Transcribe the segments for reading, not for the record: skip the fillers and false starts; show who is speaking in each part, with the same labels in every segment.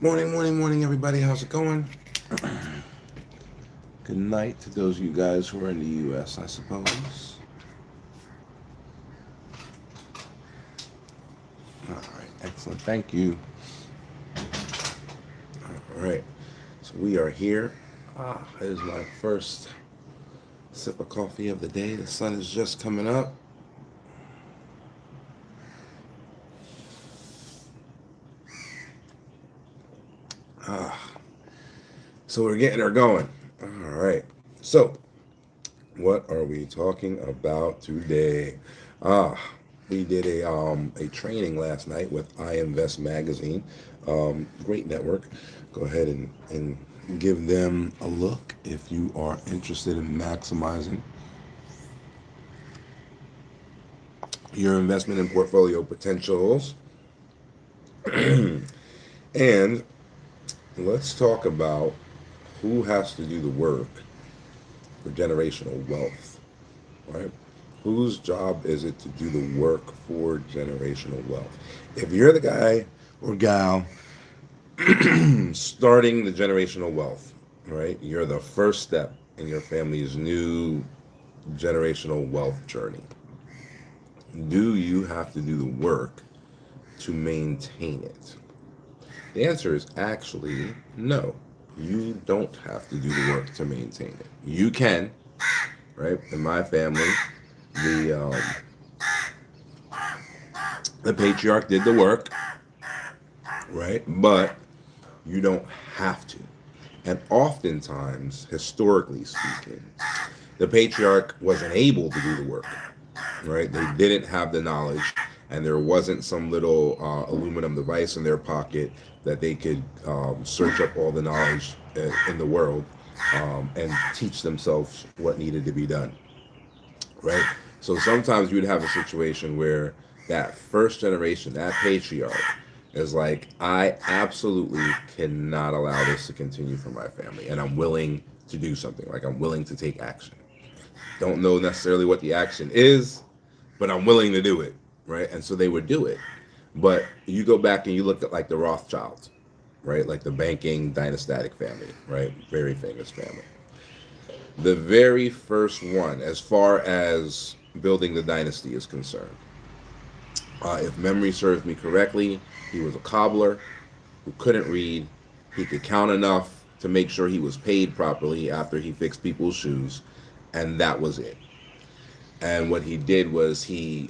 Speaker 1: Morning, morning, morning, everybody. How's it going? Good night to those of you guys who are in the U.S., I suppose. All right, excellent. Thank you. All right, so we are here. It is my first sip of coffee of the day. The sun is just coming up. Ah, so we're getting her going. All right. So, what are we talking about today? Ah, we did a training last night with I Invest Magazine. Great network. Go ahead and give them a look if you are interested in maximizing your investment and portfolio potentials. And let's talk about who has to do the work for generational wealth, right? Whose job is it to do the work for generational wealth? If you're the guy or gal starting the generational wealth, right? You're the first step in your family's new generational wealth journey. Do you have to do the work to maintain it? The answer is actually no. You don't have to do the work to maintain it. You can, right? In my family, the um, the patriarch did the work, right? But you don't have to. And oftentimes, historically speaking, the patriarch wasn't able to do the work, right? They didn't have the knowledge, and there wasn't some little aluminum device in their pocket that they could search up all the knowledge in the world and teach themselves what needed to be done, right? So sometimes you'd have a situation where that first generation, that patriarch, is like, I absolutely cannot allow this to continue for my family, and I'm willing to do something. Like, I'm willing to take action. Don't know necessarily what the action is, but I'm willing to do it, right? And so they would do it. But you go back and you look at like the Rothschilds, right? Like the banking dynastic family, right? Very famous family. The very first one, as far as building the dynasty is concerned, if memory serves me correctly, he was a cobbler who couldn't read. He could count enough to make sure he was paid properly after he fixed people's shoes, and that was it. And what he did was he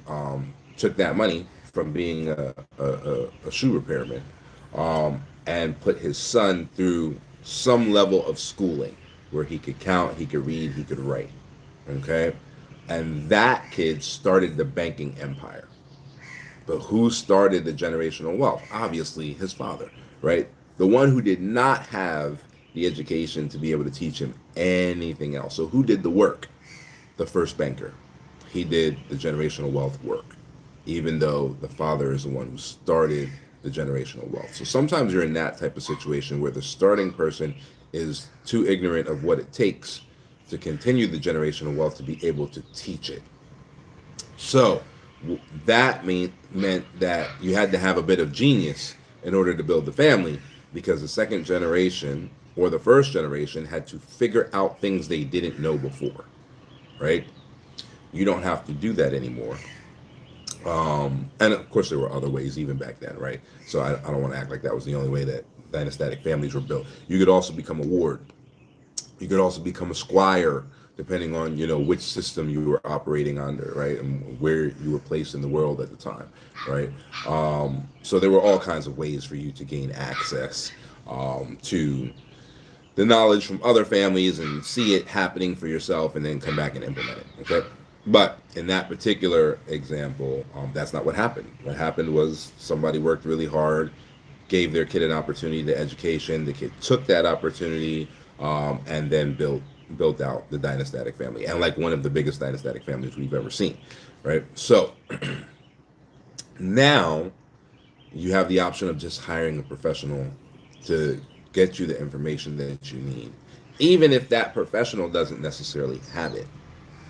Speaker 1: took that money from being a shoe repairman and put his son through some level of schooling where he could count, he could read, he could write. Okay? And that kid started the banking empire. But who started the generational wealth? Obviously, his father, right? The one who did not have the education to be able to teach him anything else. So, who did the work? The first banker. He did the generational wealth work, even though the father is the one who started the generational wealth. So sometimes you're in that type of situation where the starting person is too ignorant of what it takes to continue the generational wealth to be able to teach it. So that meant that you had to have a bit of genius in order to build the family, because the second generation or the first generation had to figure out things they didn't know before, right? You don't have to do that anymore. And of course, there were other ways even back then, right? So I don't want to act like that was the only way that dynastic families were built. You could also become a ward. You could also become a squire, depending on which system you were operating under, right, and where you were placed in the world at the time, right. So there were all kinds of ways for you to gain access to the knowledge from other families and see it happening for yourself and then come back and implement it. Okay. But in that particular example, that's not what happened. What happened was somebody worked really hard, gave their kid an opportunity to education. The kid took that opportunity and then built out the dynastic family, and like one of the biggest dynastic families we've ever seen, right? So now you have the option of just hiring a professional to get you the information that you need, even if that professional doesn't necessarily have it,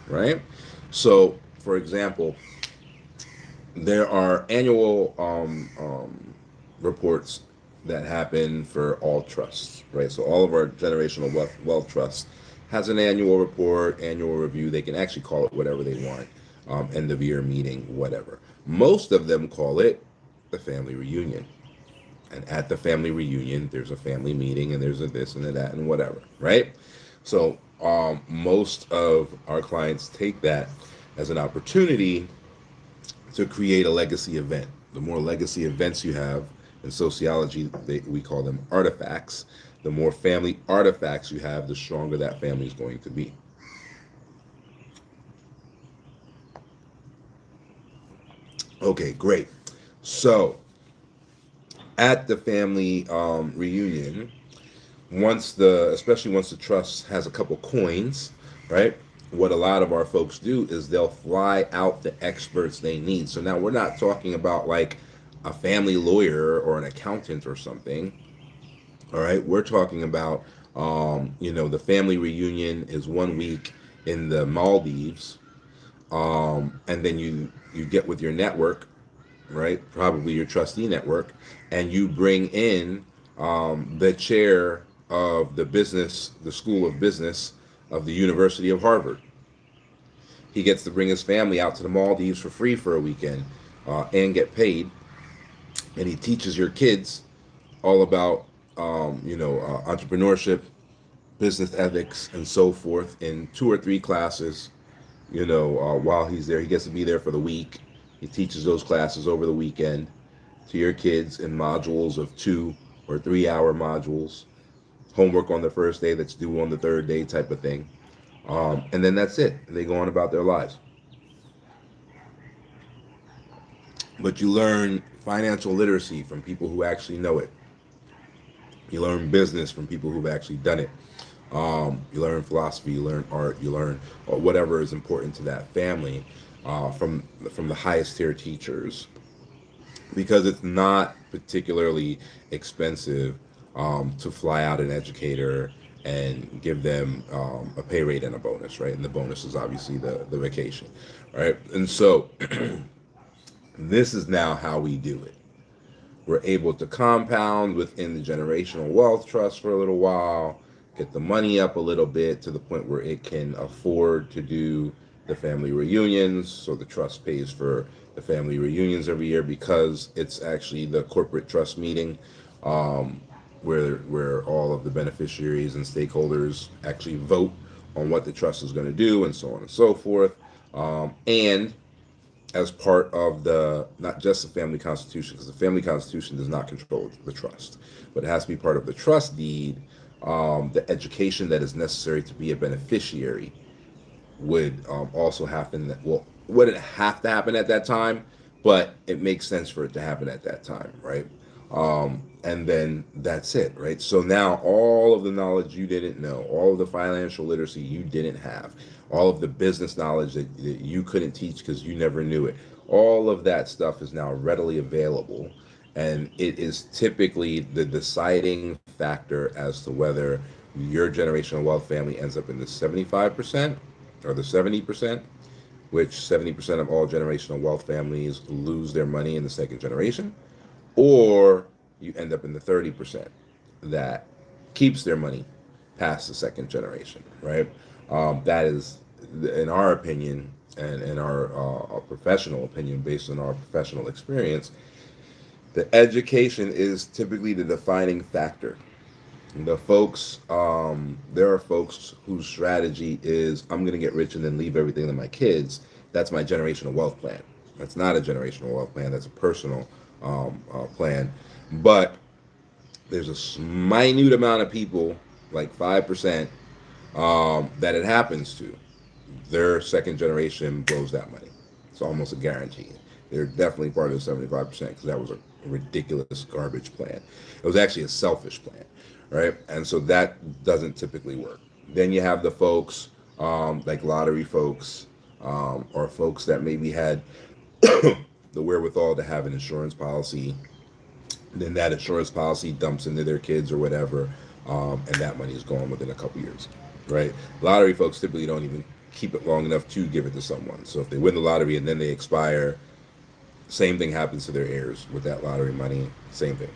Speaker 1: right? So, for example, there are annual reports that happen for all trusts, right? So all of our generational wealth trusts has an annual report, annual review. They can actually call it whatever they want, end of year meeting, whatever. Most of them call it the family reunion. And at the family reunion, there's a family meeting and there's a this and a that and whatever, right? So most of our clients take that as an opportunity to create a legacy event. The more legacy events you have in sociology, we call them artifacts. The more family artifacts you have, the stronger that family is going to be. Okay, great. So at the family reunion, especially once the trust has a couple coins, right? What a lot of our folks do is they'll fly out the experts they need. So now we're not talking about like a family lawyer or an accountant or something. All right, we're talking about, the family reunion is 1 week in the Maldives, and then you get with your network, right? Probably your trustee network, and you bring in the chair of the School of Business of the University of Harvard. He gets to bring his family out to the Maldives for free for a weekend and get paid, and he teaches your kids all about entrepreneurship, business ethics, and so forth in 2 or 3 classes. While he's there, he gets to be there for the week. He teaches those classes over the weekend to your kids in modules of 2 or 3 hour modules. Homework on the first day that's due on the third day, type of thing. And then that's it. They go on about their lives. But you learn financial literacy from people who actually know it. You learn business from people who've actually done it. You learn philosophy, you learn art, you learn whatever is important to that family from the highest tier teachers, because it's not particularly expensive to fly out an educator and give them a pay rate and a bonus, right? And the bonus is obviously the vacation, right? And so this is now how we do it. We're able to compound within the generational wealth trust for a little while, get the money up a little bit to the point where it can afford to do the family reunions. So the trust pays for the family reunions every year because it's actually the corporate trust meeting where all of the beneficiaries and stakeholders actually vote on what the trust is going to do and so on and so forth. And as part of not just the family constitution, because the family constitution does not control the trust, but it has to be part of the trust deed. The education that is necessary to be a beneficiary would also happen. Wouldn't have to happen at that time, but it makes sense for it to happen at that time, right? And then that's it, right? So now all of the knowledge you didn't know, all of the financial literacy you didn't have, all of the business knowledge that you couldn't teach because you never knew it, all of that stuff is now readily available. And it is typically the deciding factor as to whether your generational wealth family ends up in the 75% or the 70%, which 70% of all generational wealth families lose their money in the second generation, or you end up in the 30% that keeps their money past the second generation, right? That is, in our opinion, and in our professional opinion, based on our professional experience, the education is typically the defining factor. There are folks whose strategy is, I'm going to get rich and then leave everything to my kids. That's my generational wealth plan. That's not a generational wealth plan. That's a personal plan. But there's a minute amount of people, like 5%, that it happens to. Their second generation blows that money. It's almost a guarantee. They're definitely part of the 75% because that was a ridiculous garbage plan. It was actually a selfish plan, right? And so that doesn't typically work. Then you have the folks like lottery folks or folks that maybe had the wherewithal to have an insurance policy. Then that insurance policy dumps into their kids or whatever, and that money is gone within a couple years, right? Lottery folks typically don't even keep it long enough to give it to someone. So if they win the lottery and then they expire, same thing happens to their heirs with that lottery money. Same thing.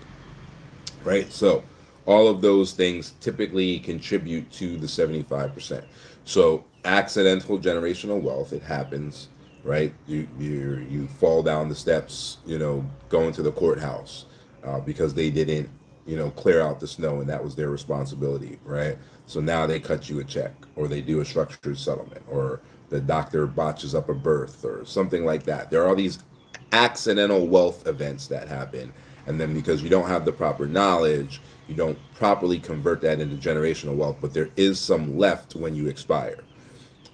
Speaker 1: right? So all of those things typically contribute to the 75%. So accidental generational wealth, it happens, right? You fall down the steps, going to the courthouse because they didn't, clear out the snow, and that was their responsibility, right? So now they cut you a check, or they do a structured settlement, or the doctor botches up a birth, or something like that. There are these accidental wealth events that happen, and then because you don't have the proper knowledge, you don't properly convert that into generational wealth, but there is some left when you expire.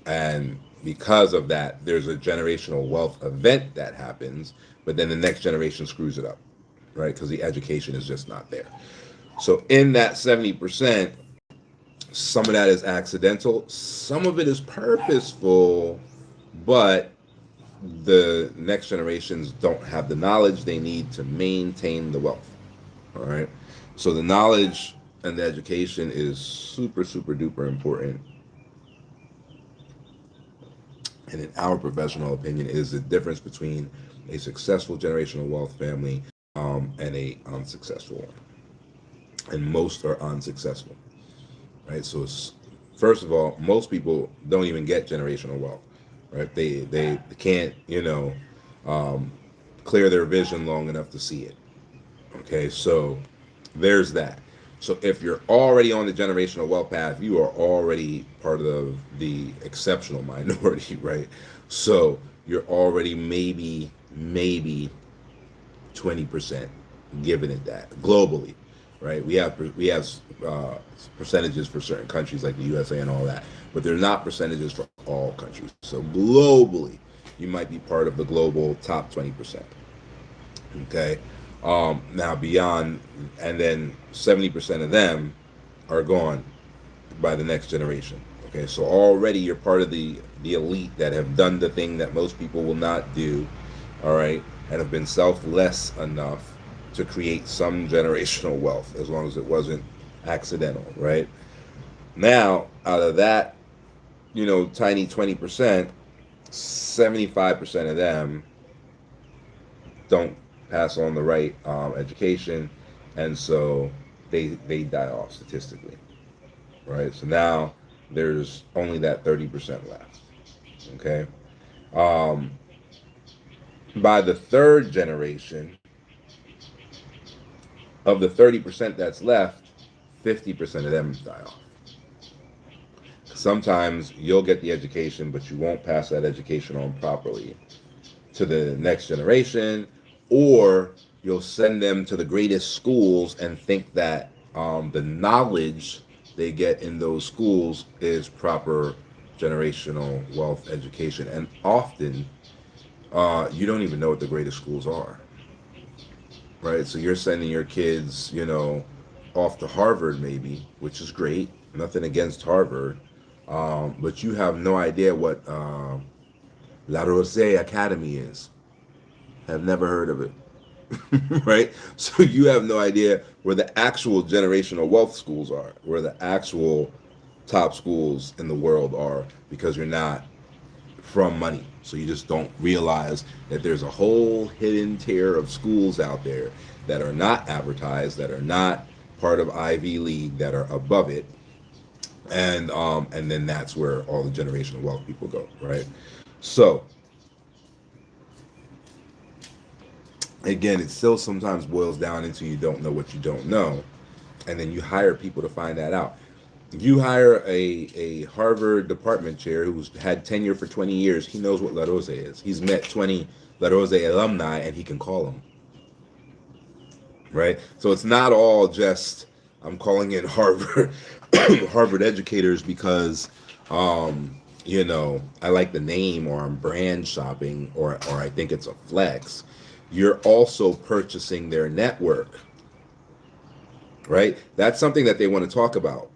Speaker 1: And because of that, there's a generational wealth event that happens, but then the next generation screws it up, right? Because the education is just not there. So in that 70%, some of that is accidental, some of it is purposeful, but the next generations don't have the knowledge they need to maintain the wealth. All right. So the knowledge and the education is super, super duper important. And in our professional opinion, is the difference between a successful generational wealth family and a unsuccessful one. And most are unsuccessful, right? So first of all, most people don't even get generational wealth, right? They can't, um, clear their vision long enough to see it. Okay, so there's that. So if you're already on the generational wealth path, you are already part of the exceptional minority, right? So you're already maybe 20%, giving it that globally, right? We have percentages for certain countries like the USA and all that, but they're not percentages for all countries. So globally, you might be part of the global top 20%. Okay. Now beyond, and then 70% of them are gone by the next generation. Okay, so already you're part of the elite that have done the thing that most people will not do. All right, and have been selfless enough to create some generational wealth, as long as it wasn't accidental. Right now, out of that, tiny 20%, 75% of them don't pass on the right education, and so they die off statistically, right? So now there's only that 30% left. Okay, um, by the third generation, of the 30% that's left, 50% of them die off. Sometimes you'll get the education, but you won't pass that education on properly to the next generation, or you'll send them to the greatest schools and think that the knowledge they get in those schools is proper generational wealth education. And often, you don't even know what the greatest schools are, right? So you're sending your kids, off to Harvard, maybe, which is great. Nothing against Harvard, but you have no idea what La Rose Academy is. Have never heard of it. Right? So you have no idea where the actual generational wealth schools are, where the actual top schools in the world are, because you're not from money. So you just don't realize that there's a whole hidden tier of schools out there that are not advertised, that are not part of Ivy League, that are above it. And then that's where all the generational wealth people go, right? So again, it still sometimes boils down into you don't know what you don't know, and then you hire people to find that out. You hire a Harvard department chair who's had tenure for 20 years. He knows what La Rose is. He's met 20 La Rose alumni, and he can call them, right? So it's not all just I'm calling in Harvard Harvard educators because I like the name, or I'm brand shopping, or I think it's a flex. You're also purchasing their network, right? That's something that they want to talk about.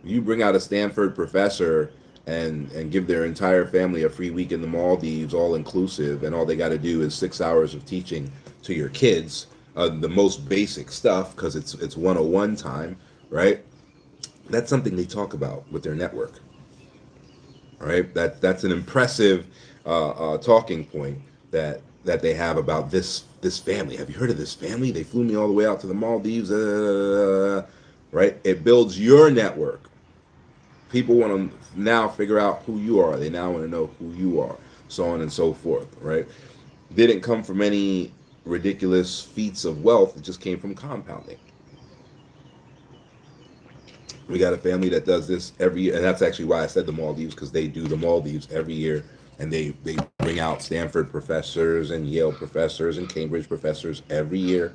Speaker 1: You bring out a Stanford professor and give their entire family a free week in the Maldives, all inclusive, and all they got to do is 6 hours of teaching to your kids, the most basic stuff, because it's 101 time, right? That's something they talk about with their network, right? That's an impressive talking point that that they have about this family. Have you heard of this family? They flew me all the way out to the Maldives. Right? It builds your network. People want to now figure out who you are. They now want to know who you are, so on and so forth. Right? Didn't come from any ridiculous feats of wealth. It just came from compounding. We got a family that does this every year, and that's actually why I said the Maldives, because they do the Maldives every year, and they bring out Stanford professors and Yale professors and Cambridge professors every year.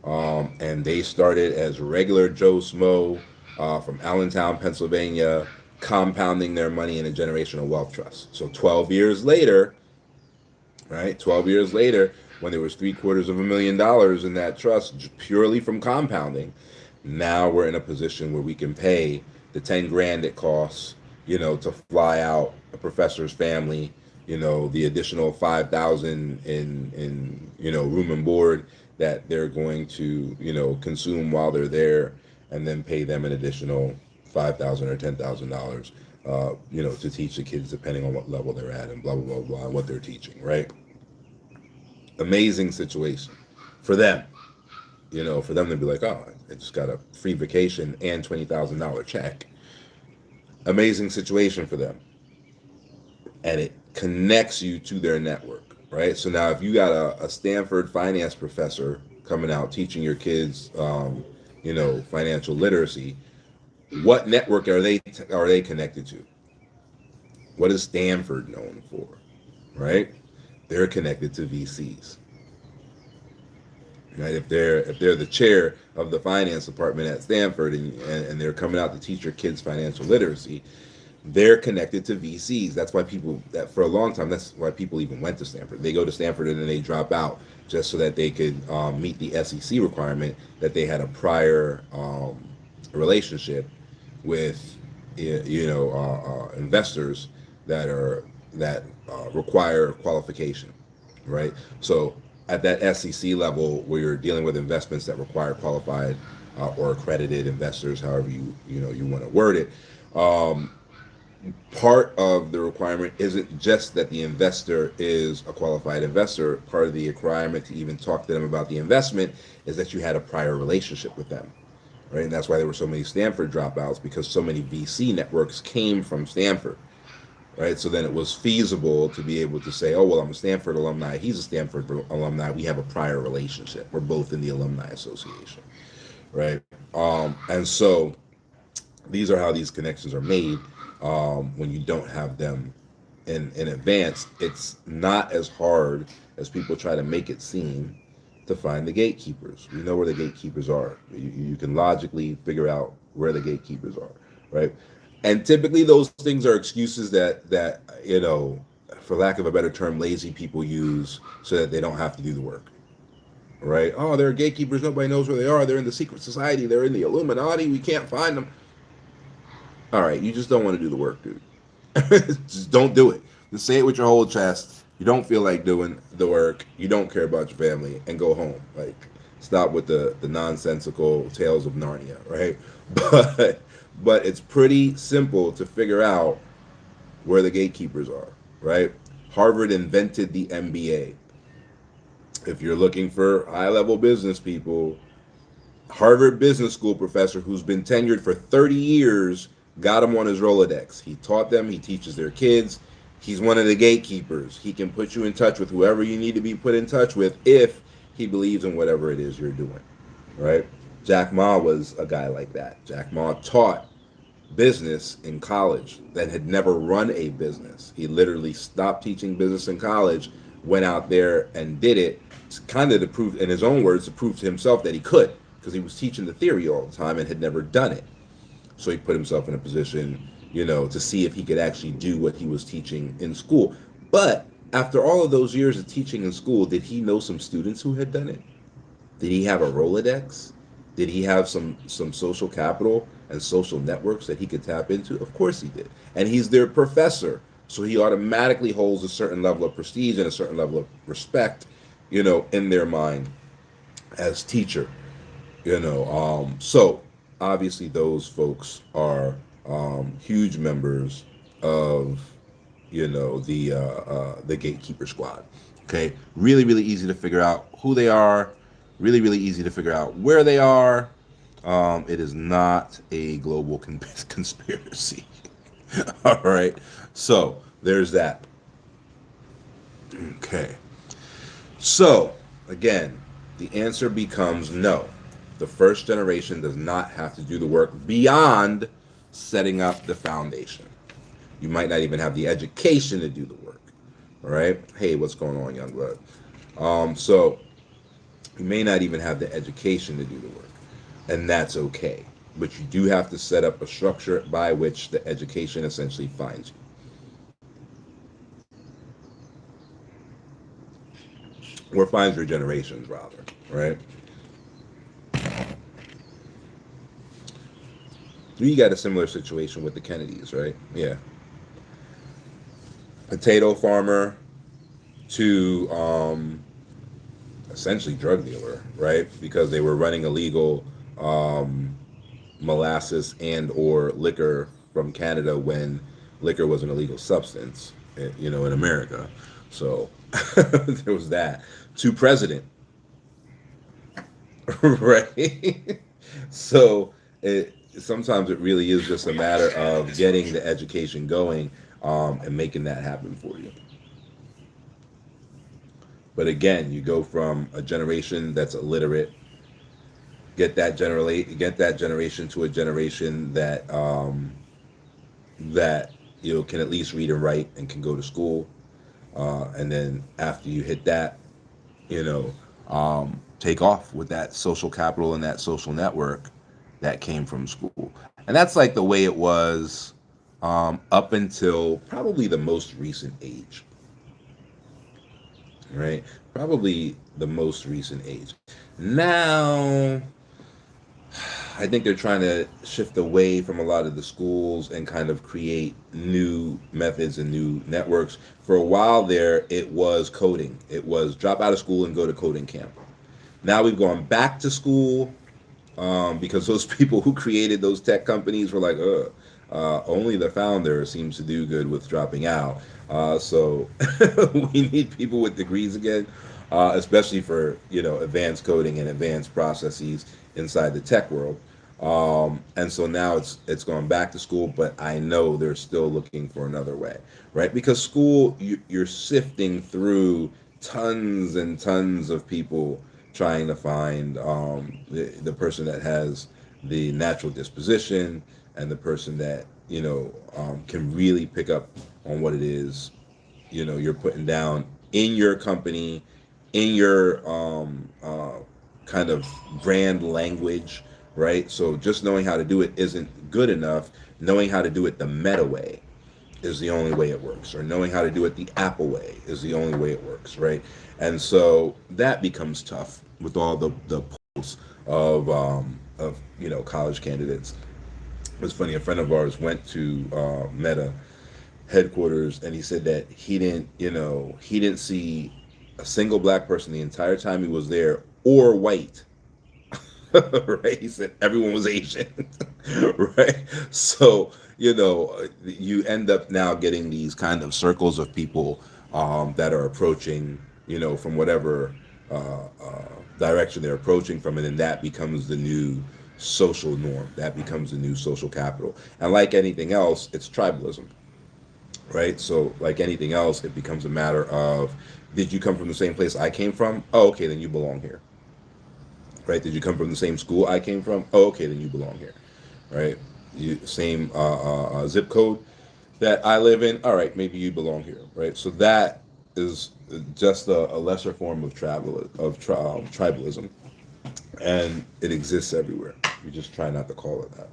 Speaker 1: And they started as regular Joe Smo from Allentown, Pennsylvania, compounding their money in a generational wealth trust. So 12 years later, right? 12 years later, when there was $750,000 in that trust purely from compounding, now we're in a position where we can pay the 10 grand it costs, to fly out a professor's family, the additional 5,000 in room and board that they're going to, consume while they're there, and then pay them an additional 5,000 or $10,000, to teach the kids depending on what level they're at and blah, blah, blah, blah, what they're teaching, right? Amazing situation for them, for them to be like, oh, I just got a free vacation and $20,000 check. Amazing situation for them. And it connects you to their network, right? So now if you got a Stanford finance professor coming out teaching your kids, financial literacy, what network are they connected to? What is Stanford known for, right? They're connected to VCs. Right? If they're the chair of the finance department at Stanford and they're coming out to teach your kids financial literacy, they're connected to VCs. That's why for a long time, that's why people even went to Stanford. They go to Stanford and then they drop out just so that they could meet the SEC requirement that they had a prior relationship with investors that require qualification, right? So at that SEC level, where you're dealing with investments that require qualified or accredited investors, however you want to word it, part of the requirement isn't just that the investor is a qualified investor. Part of the requirement to even talk to them about the investment is that you had a prior relationship with them, right? And that's why there were so many Stanford dropouts, because so many VC networks came from Stanford. Right, so then it was feasible to be able to say, oh, well, I'm a Stanford alumni, he's a Stanford alumni, we have a prior relationship, we're both in the alumni association, right? And so these are how these connections are made. When you don't have them in advance, it's not as hard as people try to make it seem to find the gatekeepers. We know where the gatekeepers are. You can logically figure out where the gatekeepers are, right? And typically those things are excuses that for lack of a better term, lazy people use so that they don't have to do the work, right? Oh, they're gatekeepers. Nobody knows where they are. They're in the secret society. They're in the Illuminati. We can't find them. All right, you just don't want to do the work, dude. Just don't do it. Just say it with your whole chest. You don't feel like doing the work. You don't care about your family, and go home. Like, stop with the nonsensical tales of Narnia, right? But it's pretty simple to figure out where the gatekeepers are, right? Harvard invented the MBA. If you're looking for high-level business people, Harvard Business School professor who's been tenured for 30 years got him on his Rolodex. He taught them, he teaches their kids. He's one of the gatekeepers. He can put you in touch with whoever you need to be put in touch with if he believes in whatever it is you're doing, right? Jack Ma was a guy like that. Jack Ma taught business in college that had never run a business. He literally stopped teaching business in college, went out there and did it, kind of to prove, in his own words, to prove to himself that he could, because he was teaching the theory all the time and had never done it. So he put himself in a position, to see if he could actually do what he was teaching in school. But after all of those years of teaching in school, did he know some students who had done it? Did he have a Rolodex? Did he have some social capital and social networks that he could tap into? Of course he did. And he's their professor. So he automatically holds a certain level of prestige and a certain level of respect, in their mind as teacher. So obviously those folks are huge members of, the gatekeeper squad. Okay, really, really easy to figure out who they are. Really, really easy to figure out where they are. It is not a global conspiracy. All right, so there's that. Okay, so again, the answer becomes no. The first generation does not have to do the work beyond setting up the foundation. You might not even have the education to do the work. All right. Hey, what's going on, young blood? So you may not even have the education to do the work, and that's okay. But you do have to set up a structure by which the education essentially finds you, or finds your generations, rather. Right? You got a similar situation with the Kennedys, right? Yeah. Potato farmer to essentially drug dealer, right? Because they were running illegal um, molasses and or liquor from Canada when liquor was an illegal substance, in America. So there was that. To president, right? So sometimes it really is just a matter of getting the education going and making that happen for you. But again, you go from a generation that's illiterate, get that generation to a generation that can at least read and write and can go to school, and then after you hit that, you know, take off with that social capital and that social network that came from school. And that's like the way it was up until probably the most recent age, right? Probably the most recent age. Now, I think they're trying to shift away from a lot of the schools and kind of create new methods and new networks. For a while there, it was coding. It was drop out of school and go to coding camp. Now we've gone back to school because those people who created those tech companies were like, only the founder seems to do good with dropping out. So we need people with degrees again, especially for advanced coding and advanced processes inside the tech world. And so now it's gone back to school, but I know they're still looking for another way, right? Because school, you're sifting through tons and tons of people trying to find the person that has the natural disposition and the person that can really pick up on what it is you're putting down in your company, in your kind of brand language, right? So just knowing how to do it isn't good enough. Knowing how to do it the meta way is the only way it works, or knowing how to do it the Apple way is the only way it works, right? And so that becomes tough with all the polls of college candidates. It was funny. A friend of ours went to Meta headquarters, and he said that he didn't see a single black person the entire time he was there, or white. Right? He said everyone was Asian. Right? So you end up now getting these kind of circles of people that are approaching, from whatever direction they're approaching from, and then that becomes the new social norm. That becomes the new social capital. And like anything else, it's tribalism, right? So, like anything else, it becomes a matter of, did you come from the same place I came from? Oh, okay, then you belong here, right? Did you come from the same school I came from? Oh, okay, then you belong here, right? Same zip code that I live in. All right, maybe you belong here, right? So that is just a lesser form of tribalism, and it exists everywhere. We just try not to call it that,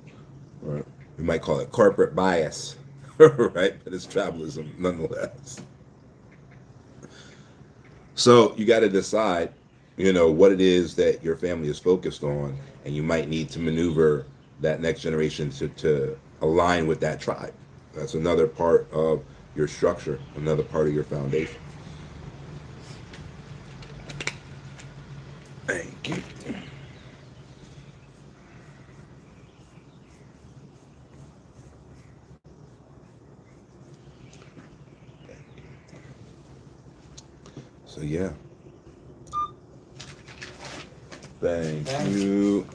Speaker 1: right? We might call it corporate bias, right? But it's tribalism nonetheless. So you got to decide, what it is that your family is focused on, and you might need to maneuver that next generation to align with that tribe. That's another part of your structure, another part of your foundation. Thank you. So yeah, thank
Speaker 2: Thanks.
Speaker 1: you.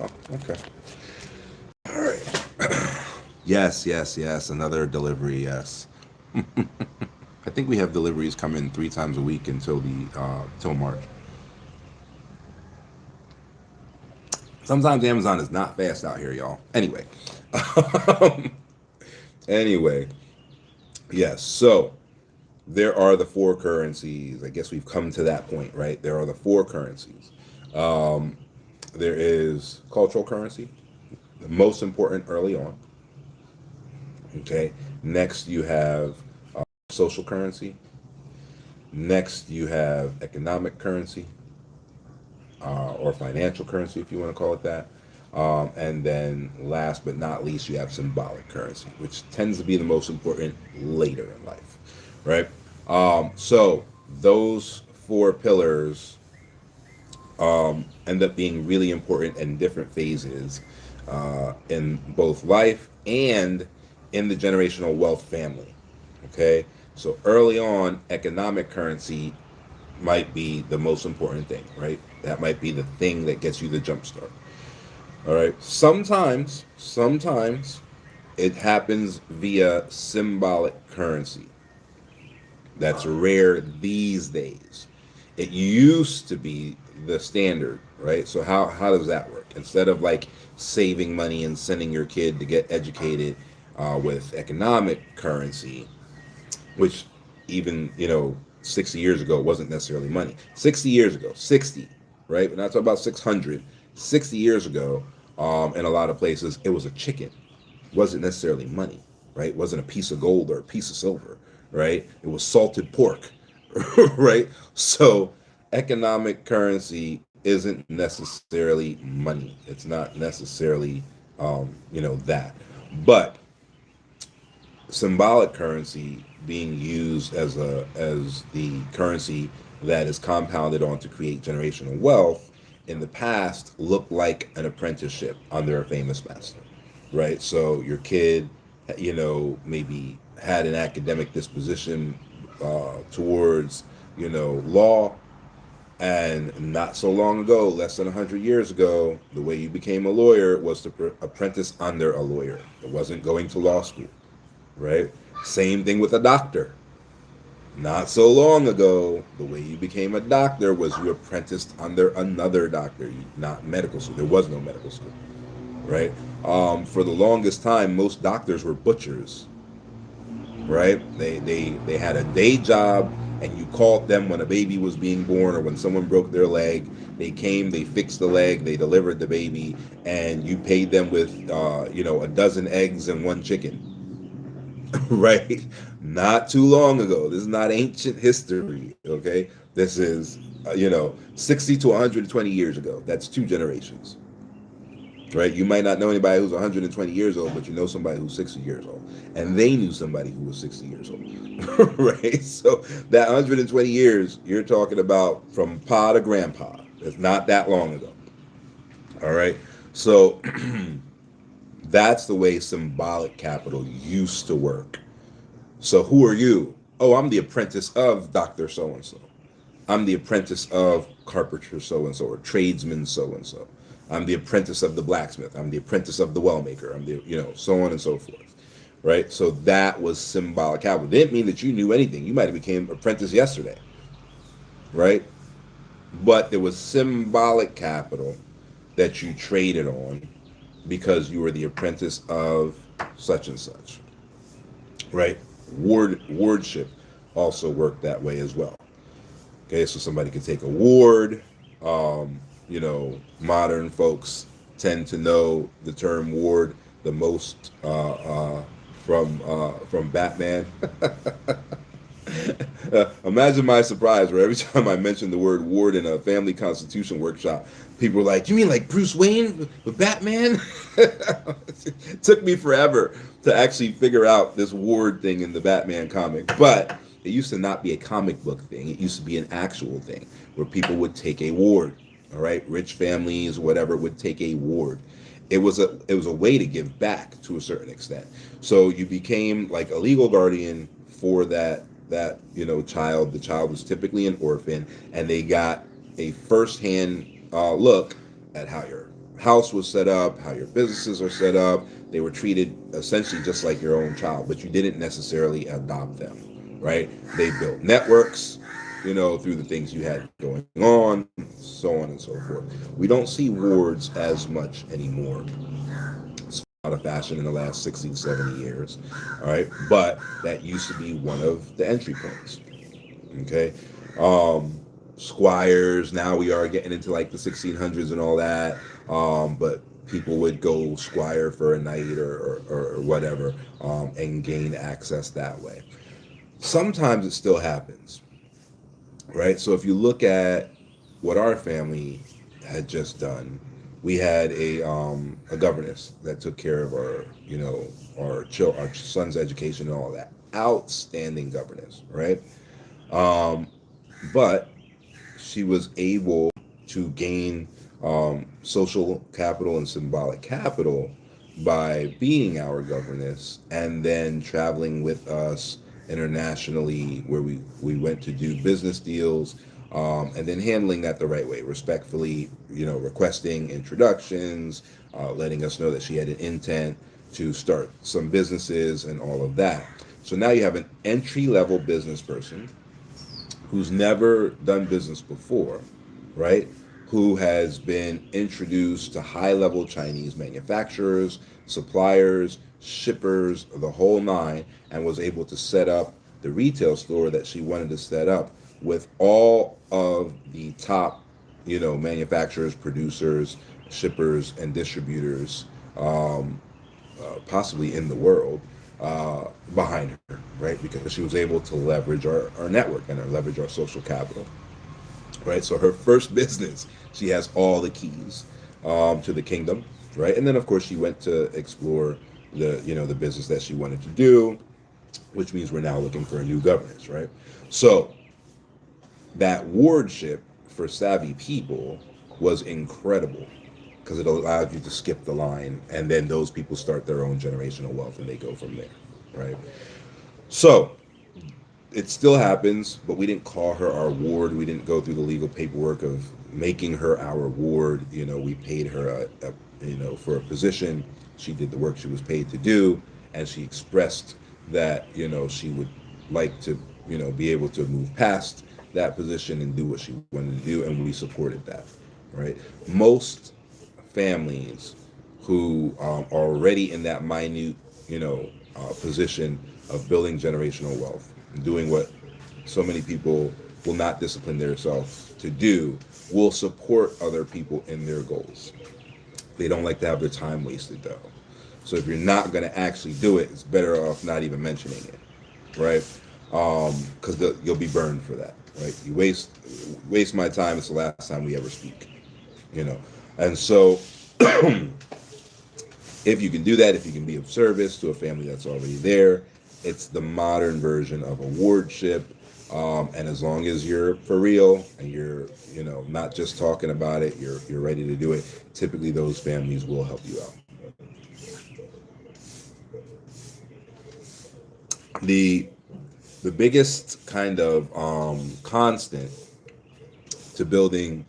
Speaker 1: Oh, okay. All right. Yes, yes, yes. Another delivery. Yes. I think we have deliveries coming 3 times a week until the till March. Sometimes Amazon is not fast out here, y'all. Anyway, anyway, yes. So there are the four currencies. I guess we've come to that point, right? There are the four currencies. Um, there is cultural currency, the most important early on. Okay. Next, you have social currency. Next, you have economic currency, or financial currency, if you want to call it that. And then, last but not least, you have symbolic currency, which tends to be the most important later in life, right? So, those four pillars end up being really important in different phases in both life and in the generational wealth family. Okay, so early on, economic currency might be the most important thing, right? That might be the thing that gets you the jump start. All right. Sometimes it happens via symbolic currency. That's rare these days. It used to be the standard, right? So how does that work? Instead of like saving money and sending your kid to get educated with economic currency, which even 60 years ago wasn't necessarily money. 60 years ago, 60, right? We're not talking about 600. 60 years ago, in a lot of places, it was a chicken. It wasn't necessarily money, right? It wasn't a piece of gold or a piece of silver, right? It was salted pork, right? So economic currency isn't necessarily money. It's not necessarily, that. But symbolic currency being used as the currency that is compounded on to create generational wealth in the past looked like an apprenticeship under a famous master, right? So your kid, maybe had an academic disposition towards law, and not so long ago, less than 100 years ago, the way you became a lawyer was to apprentice under a lawyer. It wasn't going to law school, right? Same thing with a doctor. Not so long ago, the way you became a doctor was you apprenticed under another doctor, not medical school. There was no medical school, right? For the longest time, most doctors were butchers, right? They had a day job, and you called them when a baby was being born or when someone broke their leg. They came, they fixed the leg, they delivered the baby, and you paid them with a dozen eggs and one chicken. Right? Not too long ago. This is not ancient history, okay? This is, 60 to 120 years ago. That's two generations, right? You might not know anybody who's 120 years old, but you know somebody who's 60 years old. And they knew somebody who was 60 years old, right? So that 120 years, you're talking about from pa to grandpa. It's not that long ago, all right? So that's the way symbolic capital used to work. So who are you? Oh, I'm the apprentice of Dr. So and so. I'm the apprentice of carpenter so and so or tradesman so and so. I'm the apprentice of the blacksmith. I'm the apprentice of the well maker. I'm the, so on and so forth. Right? So that was symbolic capital. It didn't mean that you knew anything. You might have became apprentice yesterday. Right? But there was symbolic capital that you traded on because you were the apprentice of such and such. Right? Wardship also worked that way as well. Okay, so somebody could take a ward. Modern folks tend to know the term ward the most from Batman. Imagine my surprise where every time I mention the word ward in a family constitution workshop, people are like, "You mean like Bruce Wayne with Batman?" It took me forever to actually figure out this ward thing in the Batman comic, but it used to not be a comic book thing. It used to be an actual thing where people would take a ward. All right, rich families, whatever, would take a ward. It was a way to give back to a certain extent. So you became like a legal guardian for that child. The child was typically an orphan, and they got a firsthand look at how your house was set up, how your businesses are set up. They were treated essentially just like your own child, but you didn't necessarily adopt them, right? They built networks, through the things you had going on, so on and so forth. We don't see wards as much anymore. It's out of fashion in the last 60, 70 years. All right. But that used to be one of the entry points. Okay. Squires, now we are getting into like the 1600s and all that. But people would go squire for a night or whatever, and gain access that way. Sometimes it still happens, right? So if you look at what our family had just done, we had a governess that took care of our son's education and all that. Outstanding governess, right? Um, but she was able to gain social capital and symbolic capital by being our governess and then traveling with us internationally where we went to do business deals, and then handling that the right way, respectfully, requesting introductions, letting us know that she had an intent to start some businesses and all of that. So now you have an entry level business person who's never done business before, right? Who has been introduced to high level Chinese manufacturers, suppliers, shippers, the whole nine, and was able to set up the retail store that she wanted to set up with all of the top, manufacturers, producers, shippers, and distributors, possibly in the world, behind her, right? Because she was able to leverage our network and leverage our social capital, right? So her first business, she has all the keys to the kingdom, right? And then of course she went to explore the business that she wanted to do, which means we're now looking for a new governess, right? So that wardship for savvy people was incredible because it allowed you to skip the line, and then those people start their own generational wealth and they go from there, right? So it still happens, but we didn't call her our ward. We didn't go through the legal paperwork of making her our ward. We paid her for a position. She did the work she was paid to do, and she expressed that she would like to be able to move past that position and do what she wanted to do, and we supported that, right? Most families who are already in that minute position of building generational wealth and doing what so many people will not discipline themselves to do, will support other people in their goals. They don't like to have their time wasted though. So if you're not going to actually do it, it's better off not even mentioning it, right? Because you'll be burned for that, right? You waste my time. It's the last time we ever speak, And so, if you can do that, if you can be of service to a family that's already there, it's the modern version of a wardship. And as long as you're for real and you're, not just talking about it, you're ready to do it. Typically, those families will help you out. The biggest kind of constant to building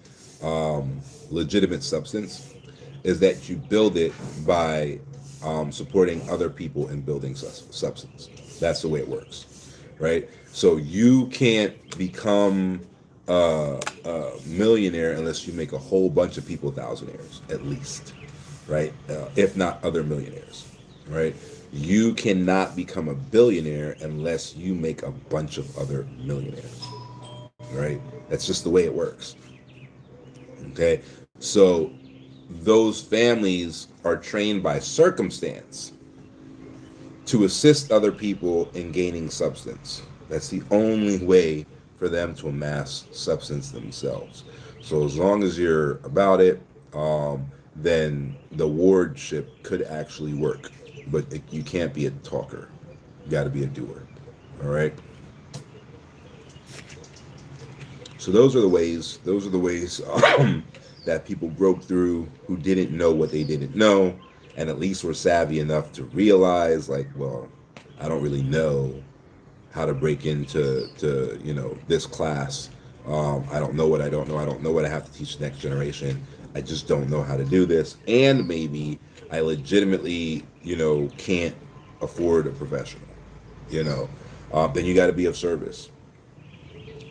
Speaker 1: legitimate substance is that you build it by supporting other people in building substance. That's the way it works, right? So you can't become a millionaire unless you make a whole bunch of people thousandaires, at least, right? If not other millionaires, right? You cannot become a billionaire unless you make a bunch of other millionaires, right? That's just the way it works. Okay, so those families are trained by circumstance to assist other people in gaining substance. That's the only way for them to amass substance themselves. So as long as you're about it, then the wardship could actually work. But you can't be a talker. You got to be a doer. All right. So those are the ways that people broke through who didn't know what they didn't know, and at least were savvy enough to realize, like, well, I don't really know how to break into this class. I don't know what I don't know. I don't know what I have to teach the next generation. I just don't know how to do this, and maybe I legitimately can't afford a professional. You know, then you got to be of service.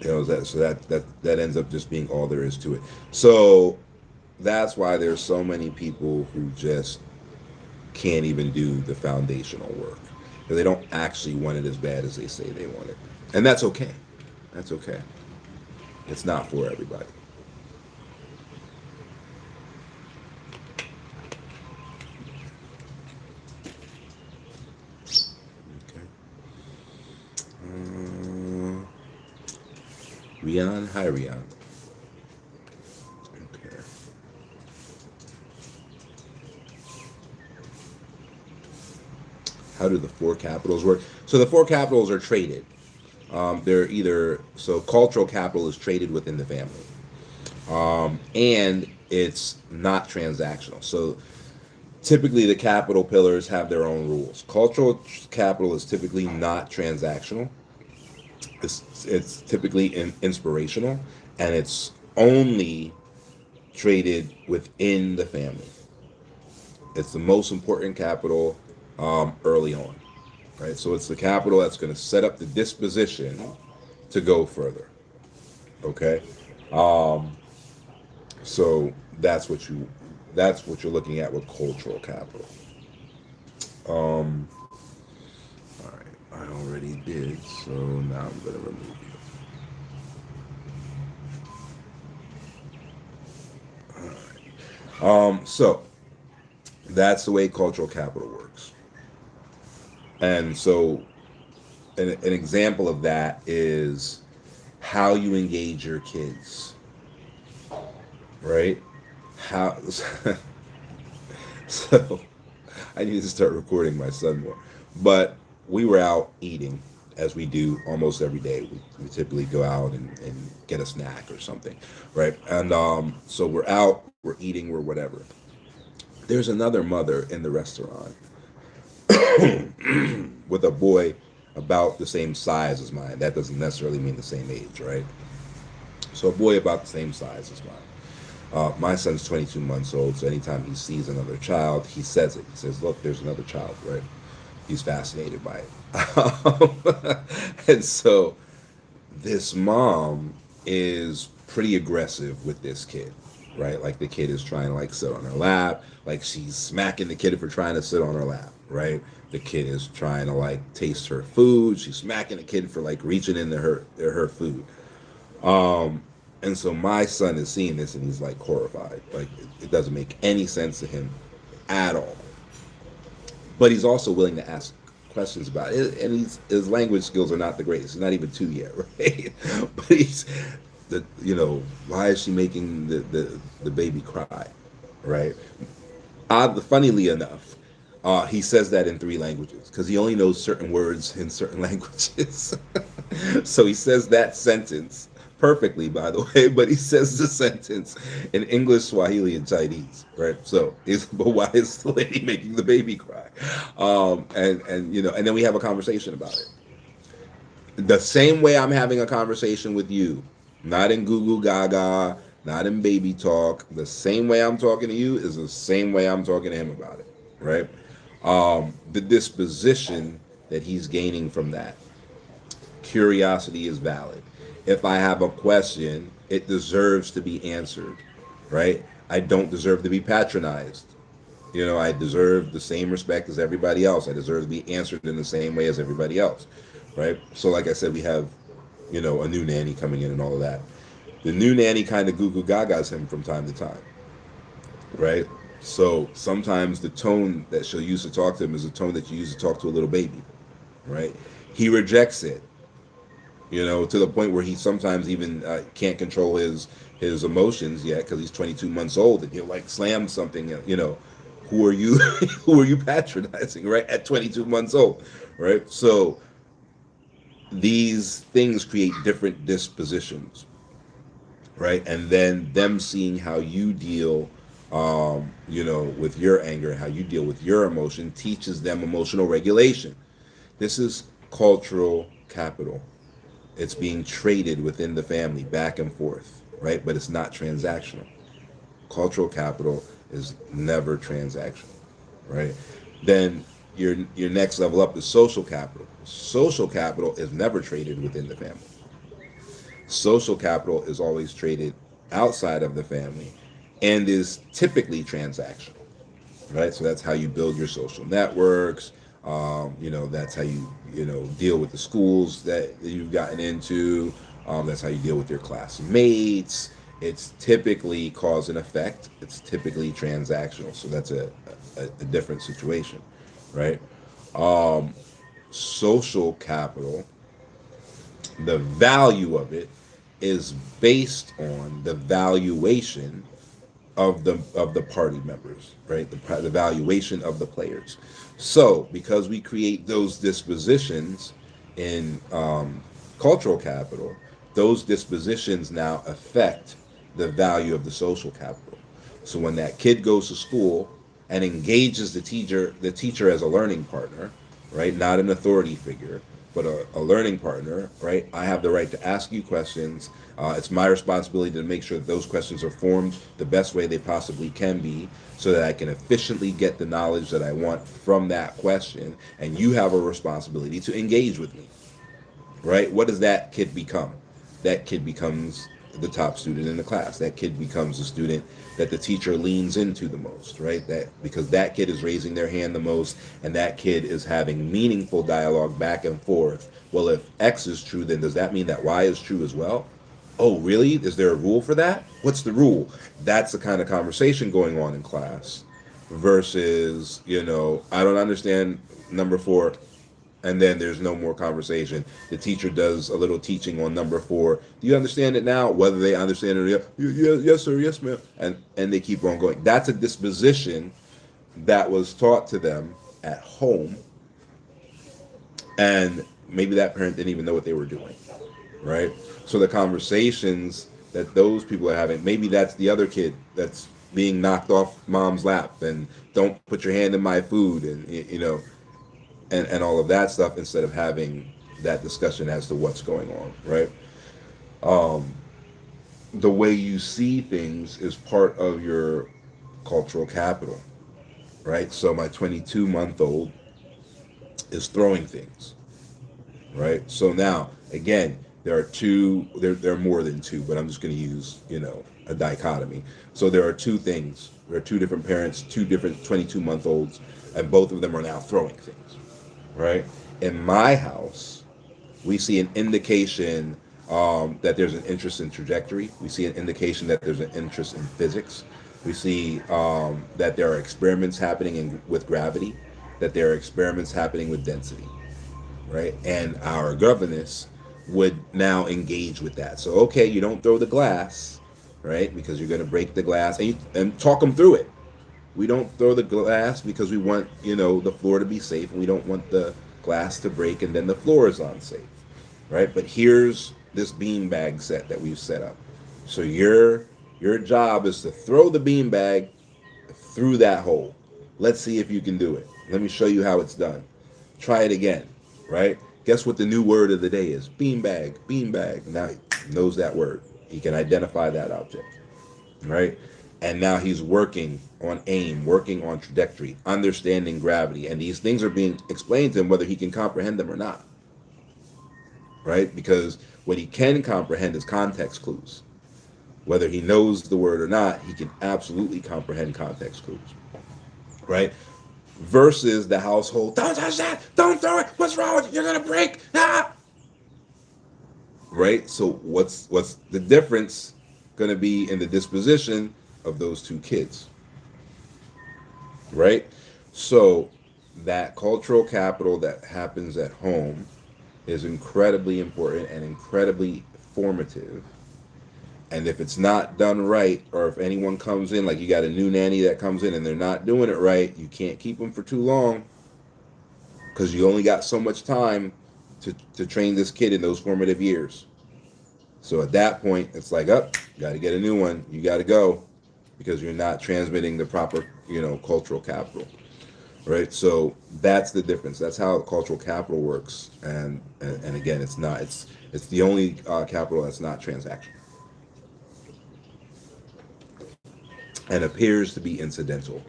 Speaker 1: That ends up just being all there is to it. So that's why there's so many people who just can't even do the foundational work because they don't actually want it as bad as they say they want it, and that's okay. That's okay. It's not for everybody. Okay. Rian, hi Rian. Okay. How do the four capitals work? So the four capitals are traded. They're either so cultural capital is traded within the family, and it's not transactional. So typically, the capital pillars have their own rules. Cultural capital is typically not transactional. It's typically inspirational, and it's only traded within the family. It's the most important capital early on, right? So it's the capital that's going to set up the disposition to go further. Okay, um, so that's what you're looking at with cultural capital. Um, all right, I already did, so now I'm going to remove you. So that's the way cultural capital works. And so an example of that is how you engage your kids, right? How so I need to start recording my son more. But we were out eating as we do almost every day. We typically go out and get a snack or something, right? And so we're out, we're eating, we're whatever. There's another mother in the restaurant with a boy about the same size as mine. That doesn't necessarily mean the same age, right? So a boy about the same size as mine. My son's 22 months old, so anytime he sees another child, he says it. He says, "Look, there's another child," right? He's fascinated by it. And so this mom is pretty aggressive with this kid, right? Like the kid is trying to like sit on her lap, like she's smacking the kid for trying to sit on her lap, right? The kid is trying to like taste her food. She's smacking the kid for like reaching into her food. Um, and so my son is seeing this and he's like horrified. Like it doesn't make any sense to him at all. But he's also willing to ask questions about it, and his language skills are not the greatest. He's not even two yet, right? But he's why is she making the baby cry, right? Funnily enough, he says that in three languages because he only knows certain words in certain languages. So he says that sentence perfectly, by the way, but he says the sentence in English, Swahili, and Chinese, right? So, but why is the lady making the baby cry? And then we have a conversation about it. The same way I'm having a conversation with you, not in Goo Goo Gaga, not in baby talk. The same way I'm talking to you is the same way I'm talking to him about it, right? The disposition that he's gaining from that. Curiosity is valid. If I have a question, it deserves to be answered, right? I don't deserve to be patronized. I deserve the same respect as everybody else. I deserve to be answered in the same way as everybody else, right? So, like I said, we have, a new nanny coming in and all of that. The new nanny kind of goo goo gagas him from time to time, right? So sometimes the tone that she'll use to talk to him is the tone that you use to talk to a little baby, right? He rejects it, to the point where he sometimes even can't control his emotions yet because he's 22 months old and he'll like slam something, who are you who are you patronizing, right, at 22 months old, right? So these things create different dispositions, right? And then them seeing how you deal, with your anger, how you deal with your emotion, teaches them emotional regulation. This is cultural capital. It's being traded within the family back and forth, right? But it's not transactional. Cultural capital is never transactional, right? Then your next level up is social capital. Social capital is never traded within the family. Social capital is always traded outside of the family and is typically transactional, right? So that's how you build your social networks. That's how you deal with the schools that you've gotten into. That's how you deal with your classmates. It's typically cause and effect. It's typically transactional. So that's a different situation, right? Social capital, the value of it is based on the valuation of the party members, right? The valuation of the players. So because we create those dispositions in cultural capital, those dispositions now affect the value of the social capital. So when that kid goes to school and engages the teacher as a learning partner, right? Not an authority figure, but a learning partner, right? I have the right to ask you questions. It's my responsibility to make sure that those questions are formed the best way they possibly can be so that I can efficiently get the knowledge that I want from that question. And you have a responsibility to engage with me, right? What does that kid become? That kid becomes the top student in the class. That kid becomes the student that the teacher leans into the most, right? That because that kid is raising their hand the most and that kid is having meaningful dialogue back and forth. Well, if X is true, then does that mean that Y is true as well? Oh, really? Is there a rule for that? What's the rule? That's the kind of conversation going on in class versus, I don't understand number four, and then there's no more conversation. The teacher does a little teaching on number four. Do you understand it now? Whether they understand it or not, yes, sir, yes, ma'am, and they keep on going. That's a disposition that was taught to them at home, and maybe that parent didn't even know what they were doing, right? So the conversations that those people are having, maybe that's the other kid that's being knocked off mom's lap and don't put your hand in my food and all of that stuff instead of having that discussion as to what's going on, right? The way you see things is part of your cultural capital, right? So my 22-month-old is throwing things, right? So now, again, there are more than two, but I'm just going to use, a dichotomy. So there are two things. There are two different parents, two different 22-month-olds, and both of them are now throwing things, right? In my house, we see an indication that there's an interest in trajectory. We see an indication that there's an interest in physics. We see that there are experiments happening with gravity, that there are experiments happening with density, right? And our governess would now engage with that. So, okay, you don't throw the glass, right? Because you're going to break the glass and talk them through it. We don't throw the glass because we want, the floor to be safe, and we don't want the glass to break and then the floor is unsafe, right? But here's this beanbag set that we've set up. So your job is to throw the beanbag through that hole. Let's see if you can do it. Let me show you how it's done. Try it again, right? Guess what the new word of the day is? Beanbag, beanbag. Now he knows that word. He can identify that object, right? And now he's working on aim, working on trajectory, understanding gravity. And these things are being explained to him whether he can comprehend them or not, right? Because what he can comprehend is context clues. Whether he knows the word or not, he can absolutely comprehend context clues, right? Versus the household, don't touch that, don't throw it, what's wrong with you, you're gonna break, right? So what's the difference gonna be in the disposition of those two kids, right? So that cultural capital that happens at home is incredibly important and incredibly formative. And if it's not done right, or if anyone comes in, like you got a new nanny that comes in and they're not doing it right, you can't keep them for too long because you only got so much time to train this kid in those formative years. So at that point, it's like, up, got to get a new one. You got to go because you're not transmitting the proper, cultural capital, right? So that's the difference. That's how cultural capital works. And again, it's not. It's the only capital that's not transactional and appears to be incidental.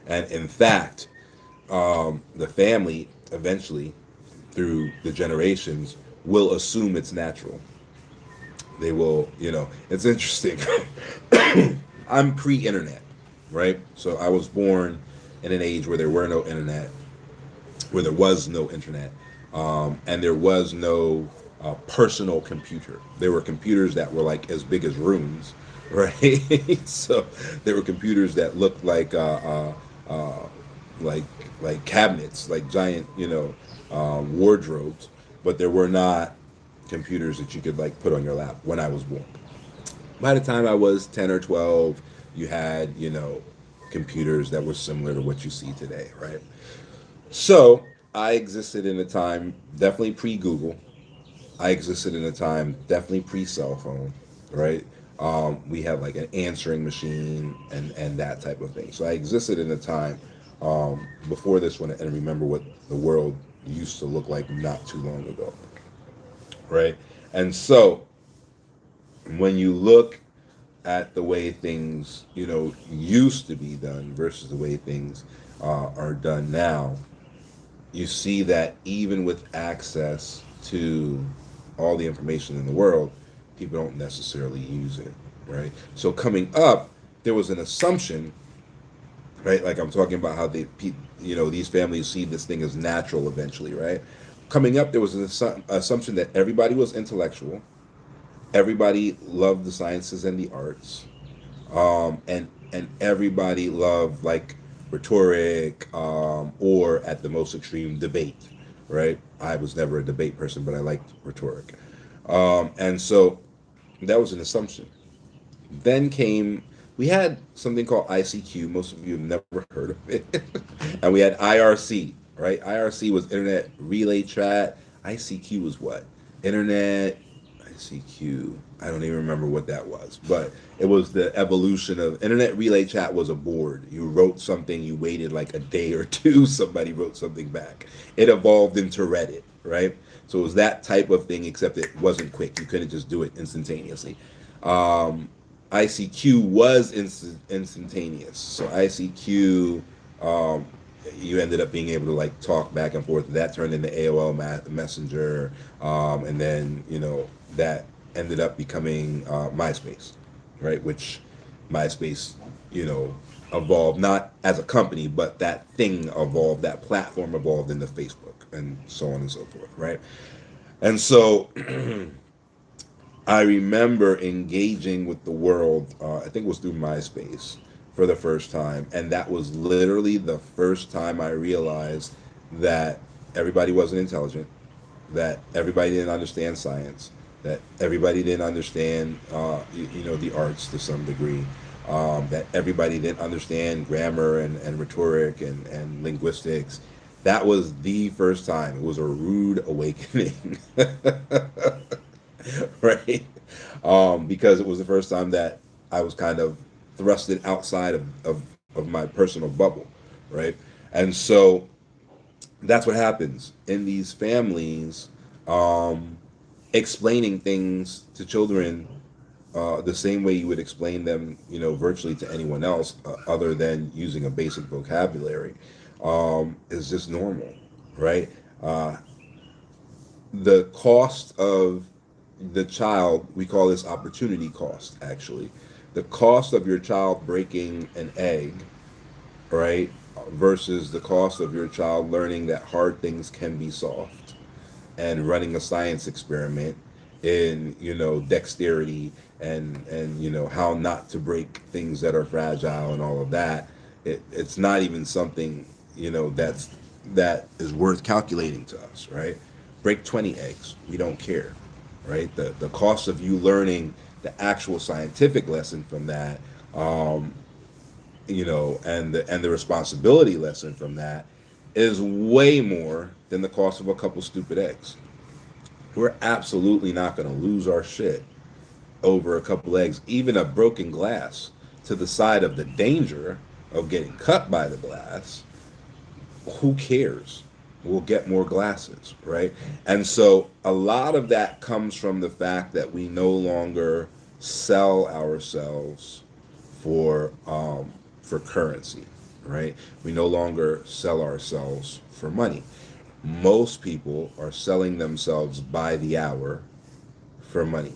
Speaker 1: And in fact, the family eventually, through the generations, will assume it's natural. They will, it's interesting. I'm pre-internet, right? So I was born in an age where there were no internet, where there was no internet, and there was no personal computer. There were computers that were like as big as rooms, right? So there were computers that looked uh, like like cabinets, like giant, wardrobes, but there were not computers that you could like put on your lap when I was born. By the time I was 10 or 12, you had, computers that were similar to what you see today, right? So I existed in a time definitely pre Google. I existed in a time definitely pre cell phone, right? We had like an answering machine and that type of thing. So I existed in a time before this one and remember what the world used to look like not too long ago, right? And so when you look at the way things, used to be done versus the way things are done now, you see that even with access to all the information in the world, people don't necessarily use it, right? So coming up, there was an assumption, right? Like I'm talking about how these families see this thing as natural eventually, right? Coming up, there was an assumption that everybody was intellectual, everybody loved the sciences and the arts, and everybody loved like rhetoric, or at the most extreme debate, right? I was never a debate person, but I liked rhetoric, and so that was an assumption. Then came we had something called ICQ. Most of you have never heard of it, and we had IRC, right? IRC was Internet Relay Chat. ICQ was what? Internet ICQ. I don't even remember what that was, but it was the evolution of Internet Relay Chat. Was a board. You wrote something, you waited like a day or two, somebody wrote something back. It evolved into Reddit, right? So it was that type of thing, except it wasn't quick. You couldn't just do it instantaneously. Um, ICQ was instantaneous. So ICQ, um, you ended up being able to like talk back and forth. That turned into AOL Messenger, and then that ended up becoming MySpace, right? Which MySpace, you know, evolved not as a company, but that thing evolved, that platform evolved into Facebook, and so on and so forth, right? And so I remember engaging with the world. I think it was through MySpace for the first time, and that was literally the first time I realized that everybody wasn't intelligent, that everybody didn't understand science, that everybody didn't understand, the arts to some degree, that everybody didn't understand grammar and rhetoric and linguistics. That was the first time. It was a rude awakening, right? Because it was the first time that I was kind of thrusted outside of my personal bubble, right? And so that's what happens in these families. Explaining things to children the same way you would explain them, virtually to anyone else, other than using a basic vocabulary, is just normal, right? Uh, the cost of the child, we call this opportunity cost, actually. The cost of your child breaking an egg, right, versus the cost of your child learning that hard things can be soft and running a science experiment in dexterity and how not to break things that are fragile and all of that. It's not even something that is worth calculating to us, right? Break 20 eggs, we don't care, right? The cost of you learning the actual scientific lesson from that, and the responsibility lesson from that is way more than the cost of a couple stupid eggs. We're absolutely not going to lose our shit over a couple eggs, even a broken glass, to the side of the danger of getting cut by the glass, who cares? We'll get more glasses, right? And so a lot of that comes from the fact that we no longer sell ourselves for currency, right? We no longer sell ourselves for money. Most people are selling themselves by the hour for money.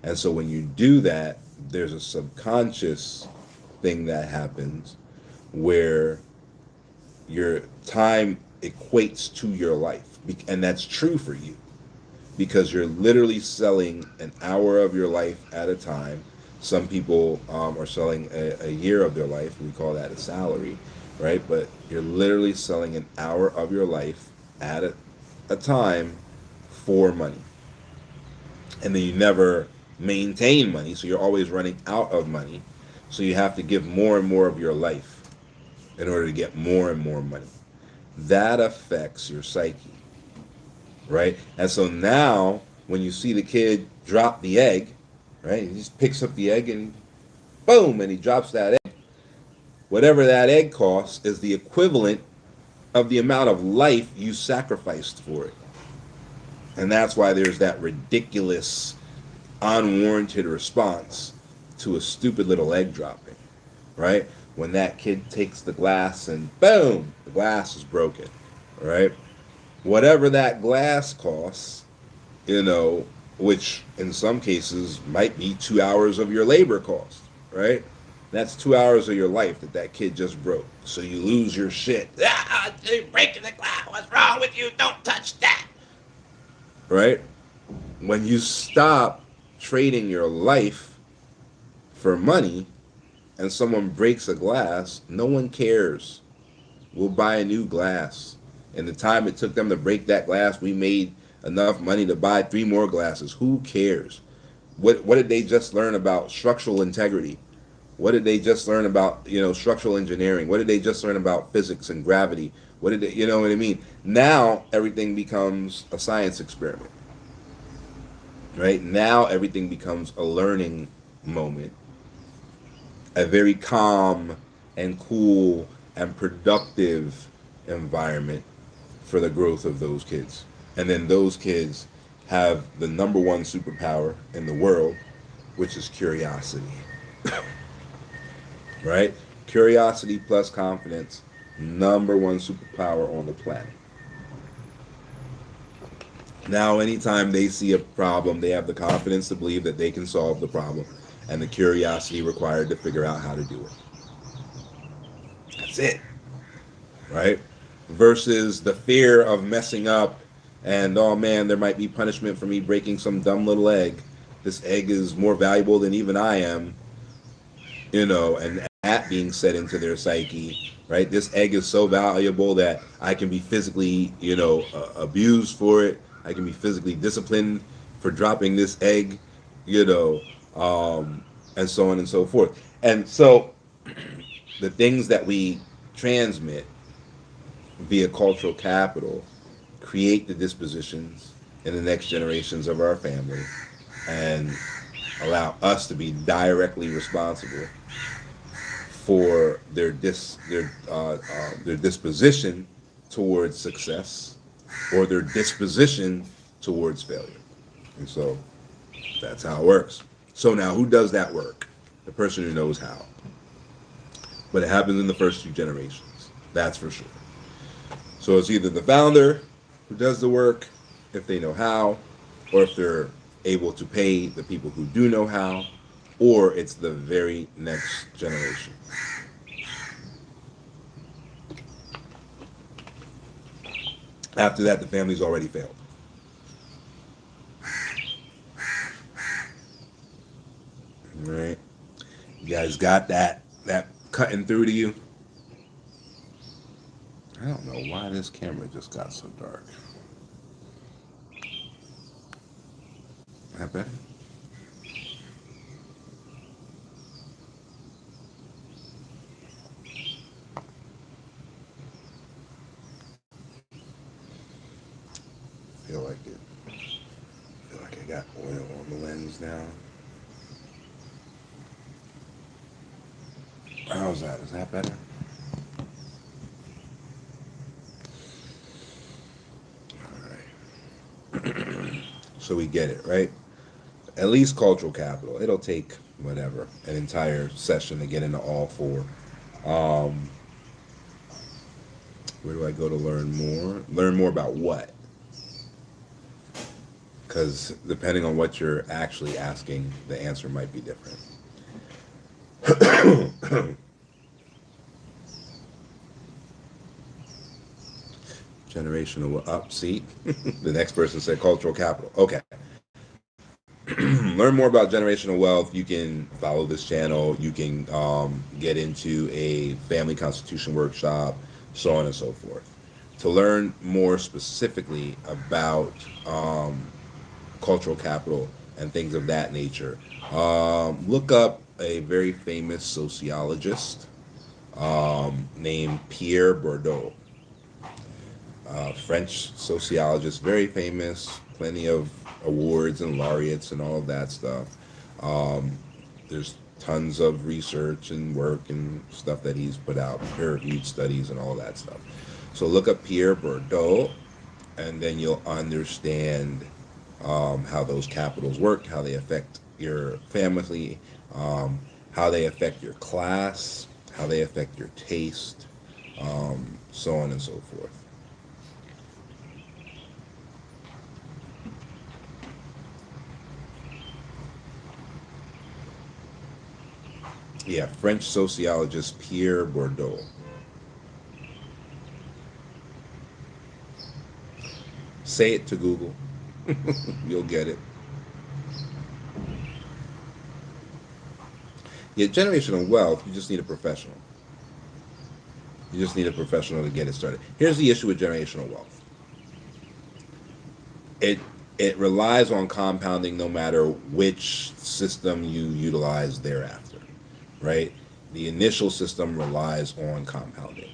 Speaker 1: And so when you do that, there's a subconscious thing that happens where your time equates to your life. And that's true for you because you're literally selling an hour of your life at a time. Some people are selling a year of their life. We call that a salary, right? But you're literally selling an hour of your life at a time for money. And then you never maintain money, so you're always running out of money. So you have to give more and more of your life in order to get more and more money. That affects your psyche, right? And so now, when you see the kid drop the egg, right, he just picks up the egg and boom, and he drops that egg. Whatever that egg costs is the equivalent of the amount of life you sacrificed for it. And that's why there's that ridiculous, unwarranted response to a stupid little egg dropping, right? When that kid takes the glass and boom, the glass is broken, right? Whatever that glass costs, you know, which in some cases might be 2 hours of your labor cost, right? That's 2 hours of your life that that kid just broke. So you lose your shit. Ah, you're breaking the glass. What's wrong with you? Don't touch that. Right? When you stop trading your life for money and someone breaks a glass, no one cares. We'll buy a new glass. And the time it took them to break that glass, we made enough money to buy 3 more glasses. Who cares? What did they just learn about structural integrity? What did they just learn about, structural engineering? What did they just learn about physics and gravity? What did they, you know what I mean? Now everything becomes a science experiment, right? Now everything becomes a learning moment, a very calm and cool and productive environment for the growth of those kids. And then those kids have the number one superpower in the world, which is curiosity. Right? Curiosity plus confidence, number one superpower on the planet. Now, anytime they see a problem, they have the confidence to believe that they can solve the problem and the curiosity required to figure out how to do it. That's it. Right? Versus the fear of messing up and, oh man, there might be punishment for me breaking some dumb little egg. This egg is more valuable than even I am, and that being set into their psyche, right? This egg is so valuable that I can be physically, abused for it. I can be physically disciplined for dropping this egg, you know, and so on and so forth. And so the things that we transmit via cultural capital create the dispositions in the next generations of our family and allow us to be directly responsible for their disposition towards success or their disposition towards failure. And so that's how it works. So now who does that work? The person who knows how. But it happens in the first 2 generations. That's for sure. So it's either the founder who does the work if they know how, or if they're able to pay the people who do know how, or it's the very next generation. After that, the family's already failed. All right? You guys got that cutting through to you? I don't know why this camera just got so dark. That better? Feel like I got oil on the lens now. How's that? Is that better? All right. So we get it, right? At least cultural capital. It'll take whatever an entire session to get into all four. Um, where do I go to learn more? Learn more about what? Because depending on what you're actually asking, the answer might be different. Generational up. See, the next person said cultural capital. Okay. Learn more about generational wealth. You can follow this channel. You can get into a family constitution workshop, so on and so forth. To learn more specifically about cultural capital and things of that nature, look up a very famous sociologist named Pierre Bourdieu. French sociologist, very famous, plenty of awards and laureates and all of that stuff. Um, there's tons of research and work and stuff that he's put out, peer-reviewed studies and all that stuff. So look up Pierre Bourdieu, and then you'll understand how those capitals work, how they affect your family, um, how they affect your class, how they affect your taste, so on and so forth. Yeah, French sociologist Pierre Bourdieu. Say it to Google. You'll get it. Yeah, generational wealth, you just need a professional. You just need a professional to get it started. Here's the issue with generational wealth. It it relies on compounding no matter which system you utilize thereafter, right? The initial system relies on compounding.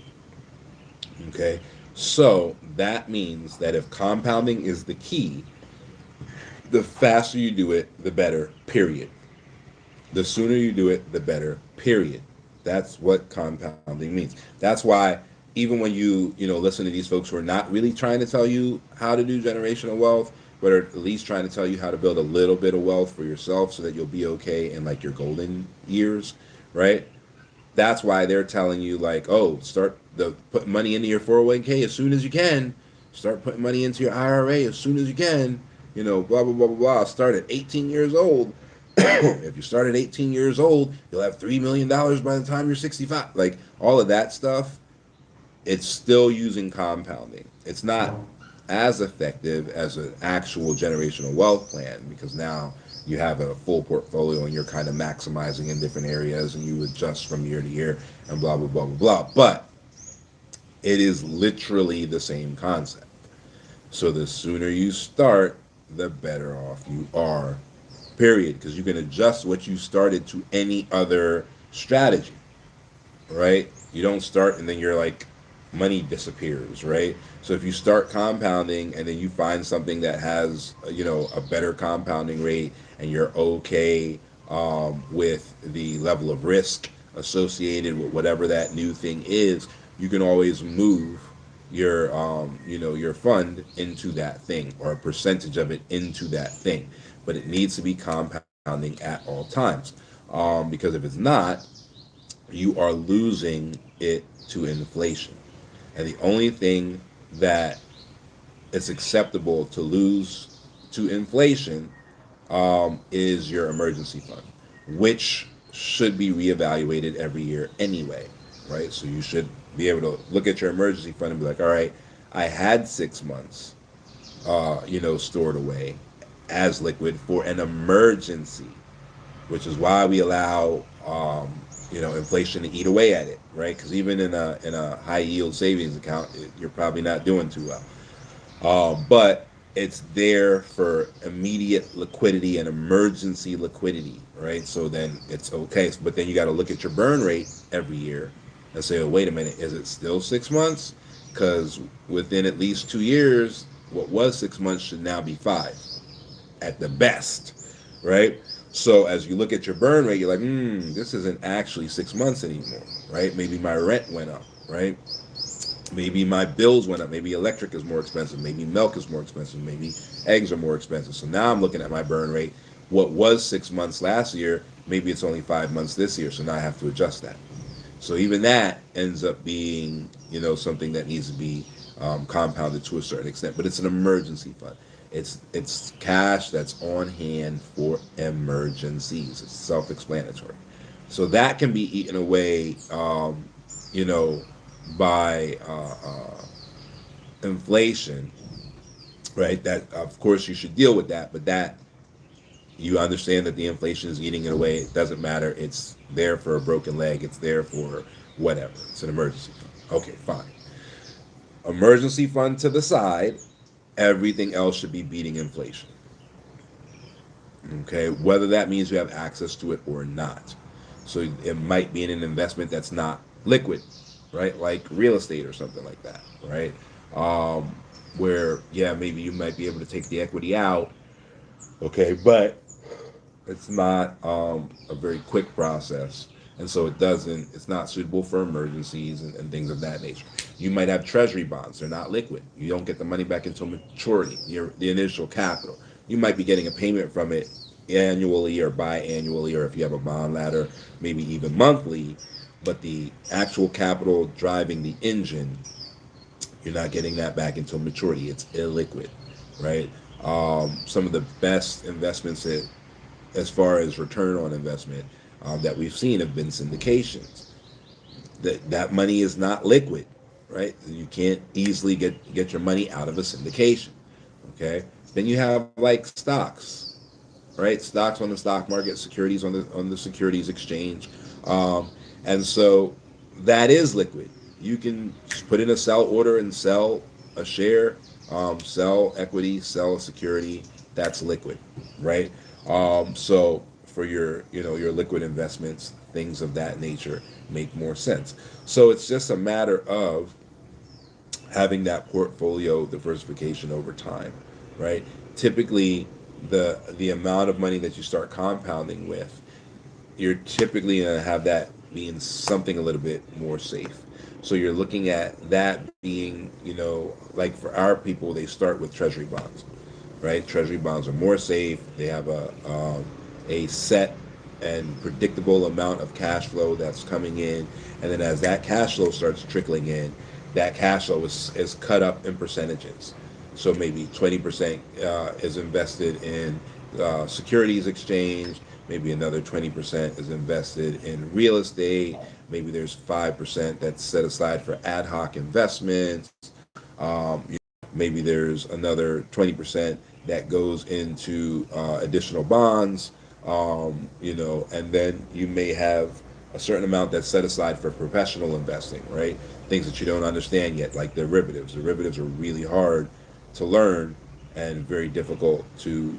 Speaker 1: Okay? So that means that if compounding is the key, the faster you do it, the better, period. The sooner you do it, the better, period. That's what compounding means. That's why even when you listen to these folks who are not really trying to tell you how to do generational wealth, but are at least trying to tell you how to build a little bit of wealth for yourself so that you'll be okay in like your golden years, right? That's why they're telling you like, oh, start the put money into your 401k as soon as you can. Start putting money into your IRA as soon as you can. Blah blah blah blah blah. Start at 18 years old. If you start at 18 years old, you'll have $3 million by the time you're 65. Like all of that stuff, it's still using compounding. It's not as effective as an actual generational wealth plan because now you have a full portfolio and you're kind of maximizing in different areas and you adjust from year to year and blah blah blah blah blah. But it is literally the same concept. So the sooner you start, the better off you are. Period. Because you can adjust what you started to any other strategy, right? You don't start and then you're like money disappears, right? So if you start compounding and then you find something that has a better compounding rate and you're okay with the level of risk associated with whatever that new thing is, you can always move your fund into that thing or a percentage of it into that thing, but it needs to be compounding at all times, because if it's not, you are losing it to inflation. And the only thing that it's acceptable to lose to inflation is your emergency fund, which should be reevaluated every year anyway, right? So you should be able to look at your emergency fund and be like, all right, I had 6 months, stored away as liquid for an emergency, which is why we allow inflation to eat away at it, right? Because even in a high yield savings account, you're probably not doing too well. But it's there for immediate liquidity and emergency liquidity, right? So then it's okay. But then you got to look at your burn rate every year and say, oh, wait a minute, is it still 6 months? Because within at least 2 years, what was 6 months should now be five at the best, right? So as you look at your burn rate, you're like, this isn't actually 6 months anymore, right? Maybe my rent went up, right? Maybe my bills went up. Maybe electric is more expensive. Maybe milk is more expensive. Maybe eggs are more expensive. So now I'm looking at my burn rate. What was 6 months last year, maybe it's only 5 months this year. So now I have to adjust that. So even that ends up being, something that needs to be compounded to a certain extent. But it's an emergency fund. It's cash that's on hand for emergencies. It's self-explanatory. So that can be eaten away, you know, by inflation, right? That of course you should deal with that, but that you understand that the inflation is eating it away. It doesn't matter. It's there for a broken leg. It's there for whatever. It's an emergency fund. Okay, fine. Emergency fund to the side. Everything else should be beating inflation. Okay, whether that means you have access to it or not. So it might be in an investment that's not liquid, right? Like real estate or something like that, right? Um, where, yeah, maybe you might be able to take the equity out, okay, but it's not a very quick process. And so it's not suitable for emergencies and things of that nature. You might have treasury bonds. They're not liquid. You don't get the money back until maturity, the initial capital. You might be getting a payment from it annually or biannually, or if you have a bond ladder, maybe even monthly. But the actual capital driving the engine, you're not getting that back until maturity. It's illiquid, right? Some of the best investments as far as return on investment that we've seen have been syndications. That money is not liquid, right? You can't easily get your money out of a syndication. Okay. Then you have like stocks, right? Stocks on the stock market, securities on the securities exchange, and so that is liquid. You can put in a sell order and sell a share, sell equity, sell a security. That's liquid, right? So for your liquid investments, things of that nature make more sense. So it's just a matter of having that portfolio diversification over time, right? Typically, the amount of money that you start compounding with, you're typically going to have that being something a little bit more safe. So you're looking at that being, like for our people, they start with treasury bonds, right? Treasury bonds are more safe. They have a set and predictable amount of cash flow that's coming in, and then as that cash flow starts trickling in, that cash flow is cut up in percentages. So maybe 20% is invested in securities exchange. Maybe another 20% is invested in real estate. Maybe there's 5% that's set aside for ad hoc investments. Maybe there's another 20% that goes into additional bonds. And then you may have a certain amount that's set aside for professional investing, right? Things that you don't understand yet, like derivatives. Derivatives are really hard to learn and very difficult to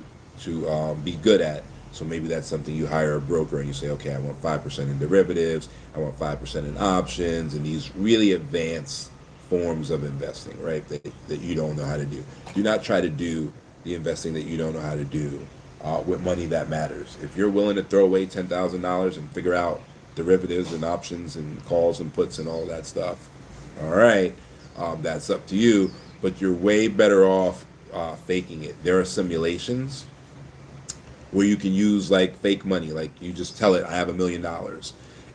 Speaker 1: be good at. So maybe that's something you hire a broker and you say, okay, I want 5% in derivatives, I want 5% in options, and these really advanced forms of investing, right? That you don't know how to do. Do not try to do the investing that you don't know how to do with money that matters. If you're willing to throw away $10,000 and figure out derivatives and options and calls and puts and all that stuff, all right, that's up to you. But you're way better off faking it. There are simulations where you can use like fake money, like you just tell it I have $1 million,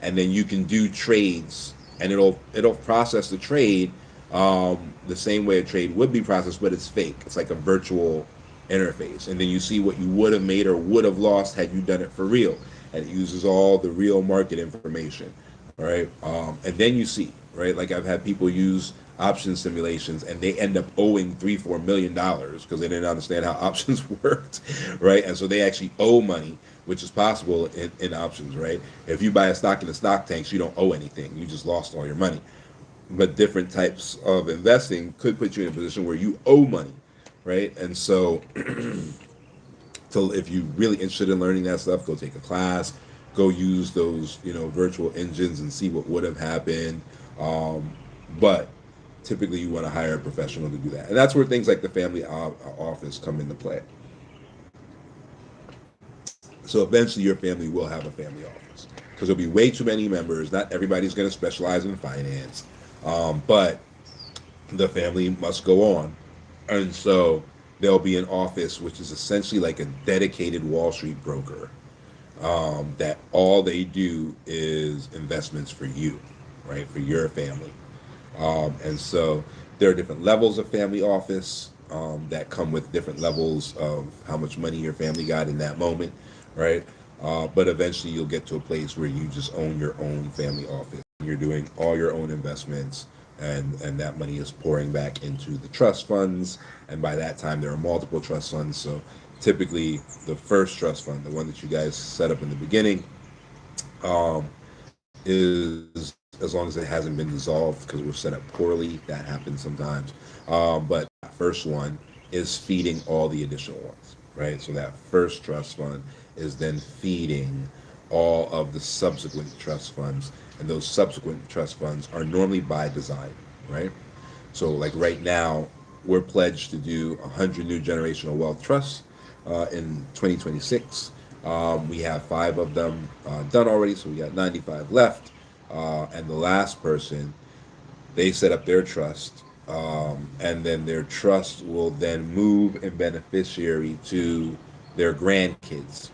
Speaker 1: and then you can do trades, and it'll process the trade the same way a trade would be processed, but it's fake. It's like a virtual interface, and then you see what you would have made or would have lost had you done it for real, and it uses all the real market information, all right? And then you see, right? Like I've had people use option simulations and they end up owing $3-4 million because they didn't understand how options worked, right? And so they actually owe money, which is possible in options, right? If you buy a stock in the stock tanks, you don't owe anything. You just lost all your money. But different types of investing could put you in a position where you owe money, right? And so, if you're really interested in learning that stuff, go take a class, go use those, virtual engines and see what would have happened. But typically, you want to hire a professional to do that, and that's where things like the family office come into play. So eventually your family will have a family office because there'll be way too many members. Not everybody's going to specialize in finance, but the family must go on. And so there'll be an office which is essentially like a dedicated Wall Street broker, that all they do is investments for you, right? For your family. And so there are different levels of family office, that come with different levels of how much money your family got in that moment, right? But eventually you'll get to a place where you just own your own family office. You're doing all your own investments, and that money is pouring back into the trust funds. And by that time, there are multiple trust funds. So typically, the first trust fund, the one that you guys set up in the beginning, um, is, as long as it hasn't been dissolved because it was set up poorly, that happens sometimes. But that first one is feeding all the additional ones, right? So that first trust fund is then feeding all of the subsequent trust funds, and those subsequent trust funds are normally by design, right? So, like right now, we're pledged to do 100 new generational wealth trusts in 2026. We have five of them done already, so we got 95 left. And the last person, they set up their trust, and then their trust will then move in beneficiary to their grandkids,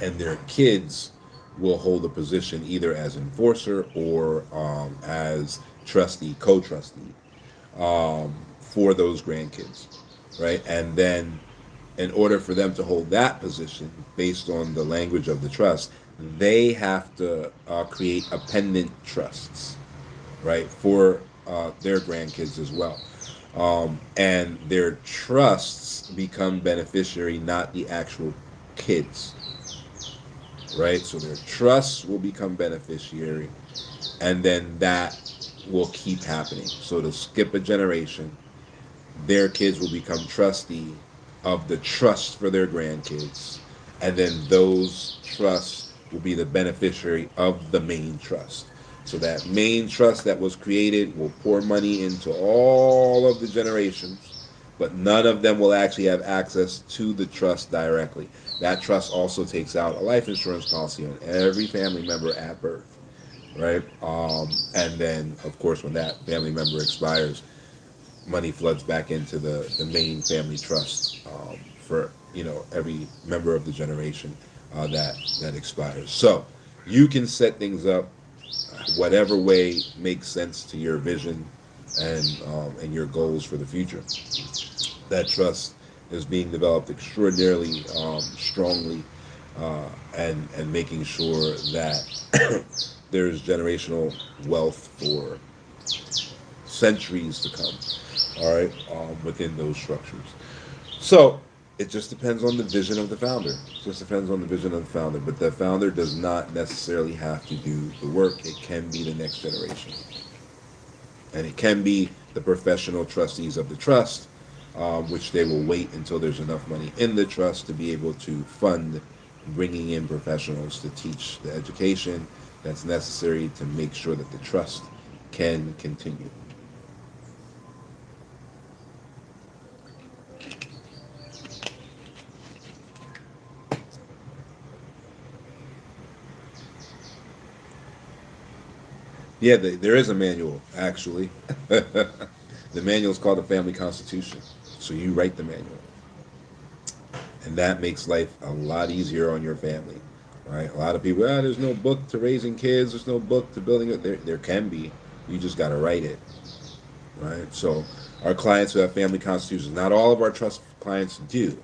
Speaker 1: and their kids will hold a position either as enforcer or as trustee, co-trustee, for those grandkids, right? And then, in order for them to hold that position, based on the language of the trust, they have to create appendant trusts, right, for their grandkids as well. And their trusts become beneficiary, not the actual kids, right? So their trusts will become beneficiary, and then that will keep happening. So to skip a generation, their kids will become trustee of the trust for their grandkids, and then those trusts will be the beneficiary of the main trust. So that main trust that was created will pour money into all of the generations, but none of them will actually have access to the trust directly. That trust also takes out a life insurance policy on every family member at birth, right? And then, of course, when that family member expires, money floods back into the main family trust, for every member of the generation that expires. So you can set things up whatever way makes sense to your vision and your goals for the future. That trust is being developed extraordinarily strongly, and making sure that there's generational wealth for centuries to come. All right, within those structures. So it just depends on the vision of the founder. It just depends on the vision of the founder. But the founder does not necessarily have to do the work. It can be the next generation, and it can be the professional trustees of the trust, which they will wait until there's enough money in the trust to be able to fund bringing in professionals to teach the education that's necessary to make sure that the trust can continue. Yeah, there is a manual, actually. The manual is called the Family Constitution. So you write the manual. And that makes life a lot easier on your family. Right? A lot of people, there's no book to raising kids, there's no book to building it. There can be. You just got to write it. Right? So our clients who have family constitutions, not all of our trust clients do,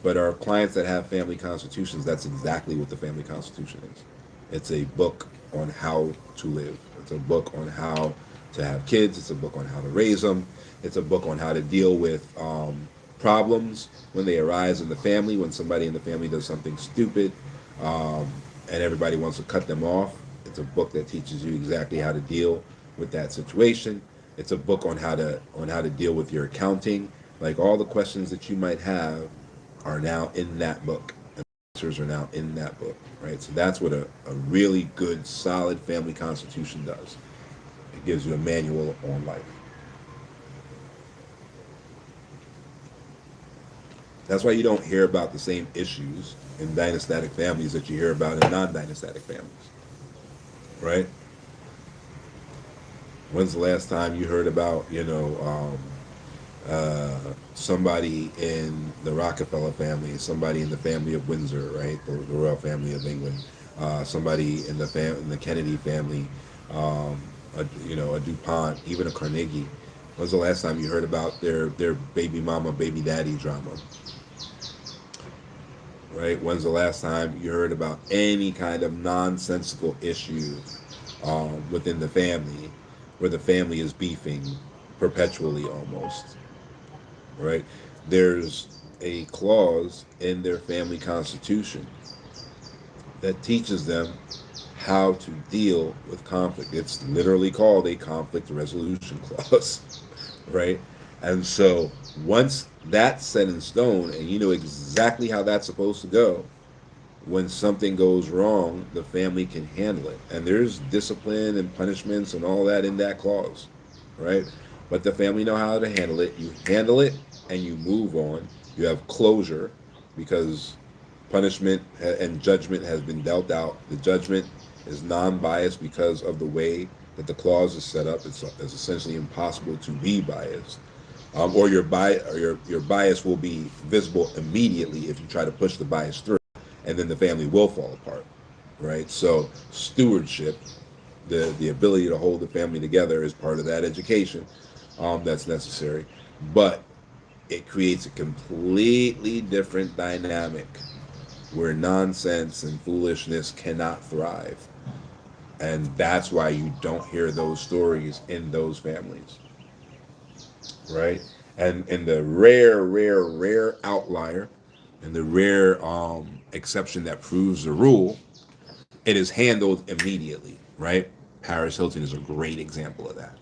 Speaker 1: but our clients that have family constitutions, that's exactly what the family constitution is. It's a book on how to live. It's a book on how to have kids. It's a book on how to raise them. It's a book on how to deal with problems when they arise in the family, when somebody in the family does something stupid, um, and everybody wants to cut them off. It's a book that teaches you exactly how to deal with that situation. It's a book on how to deal with your accounting. Like all the questions that you might have are now in that book. And the answers are now in that book, right? So that's what a really good, solid family constitution does. It gives you a manual on life. That's why you don't hear about the same issues in dynastic families that you hear about in non-dynastic families, right? When's the last time you heard about, somebody in the Rockefeller family, somebody in the family of Windsor, right, the royal family of England, somebody in in the Kennedy family, a DuPont, even a Carnegie? When's the last time you heard about their baby mama, baby daddy drama? Right? When's the last time you heard about any kind of nonsensical issue within the family, where the family is beefing perpetually almost? Right? There's a clause in their family constitution that teaches them how to deal with conflict. It's literally called a conflict resolution clause, right? And so once that's set in stone and you know exactly how that's supposed to go, when something goes wrong, the family can handle it. And there's discipline and punishments and all that in that clause, right? But the family know how to handle it. You handle it and you move on. You have closure because punishment and judgment has been dealt out. The judgment is non-biased because of the way that the clause is set up. It's essentially impossible to be biased, or your bias will be visible immediately if you try to push the bias through, and then the family will fall apart, right? So stewardship, the ability to hold the family together, is part of that education that's necessary, but it creates a completely different dynamic where nonsense and foolishness cannot thrive. And that's why you don't hear those stories in those families, right? And in the rare outlier, and the rare exception that proves the rule, it is handled immediately, right? Paris Hilton is a great example of that,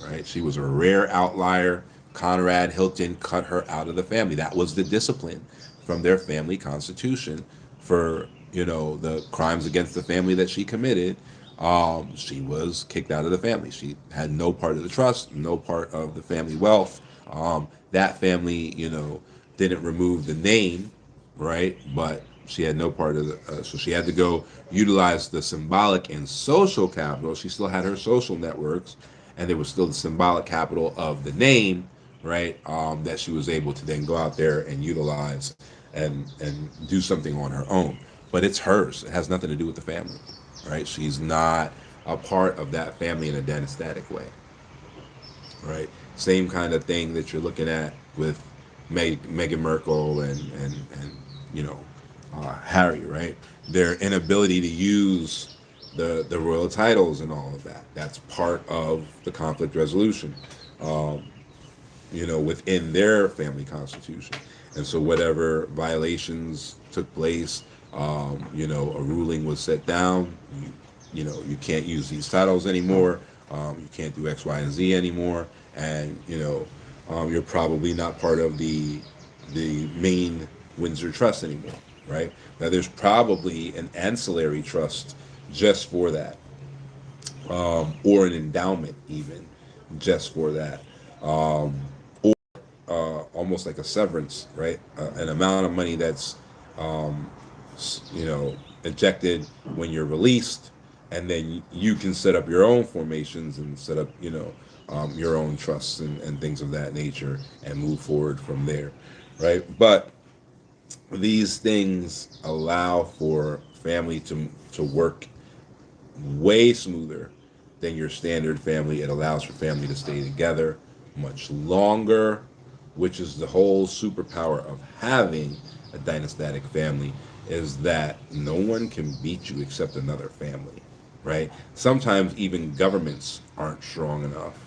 Speaker 1: right? She was a rare outlier. Conrad Hilton cut her out of the family. That was the discipline from their family constitution for, the crimes against the family that she committed. She was kicked out of the family. She had no part of the trust, no part of the family wealth. That family, didn't remove the name, right? But she had no part of so she had to go utilize the symbolic and social capital. She still had her social networks, and there was still the symbolic capital of the name, right? That she was able to then go out there and utilize and do something on her own. But it's hers. It has nothing to do with the family, right? She's not a part of that family in a dynastic way, right? Same kind of thing that you're looking at with Meghan Merkel and you know Harry, right? Their inability to use the royal titles and all of that. That's part of the conflict resolution, um, within their family constitution. And so whatever violations took place, a ruling was set down. You can't use these titles anymore. You can't do X, Y, and Z anymore. And you're probably not part of the main Windsor Trust anymore, right? Now there's probably an ancillary trust just for that, or an endowment even just for that, or almost like a severance, right? An amount of money that's um, ejected when you're released, and then you can set up your own formations and set up, your own trusts and things of that nature and move forward from there, right? But these things allow for family to work way smoother than your standard family. It allows for family to stay together much longer, which is the whole superpower of having a dynastic family, is that no one can beat you except another family, right? Sometimes even governments aren't strong enough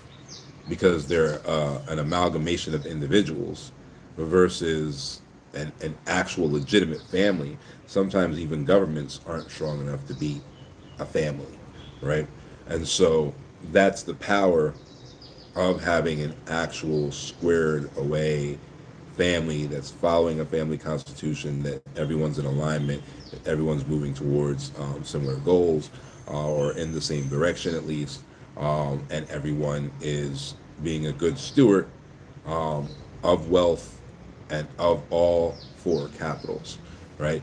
Speaker 1: because they're an amalgamation of individuals versus an actual legitimate family. Sometimes even governments aren't strong enough to beat a family, right? And so that's the power of having an actual squared away family that's following a family constitution, that everyone's in alignment, that everyone's moving towards similar goals, or in the same direction at least, and everyone is being a good steward of wealth and of all four capitals, right?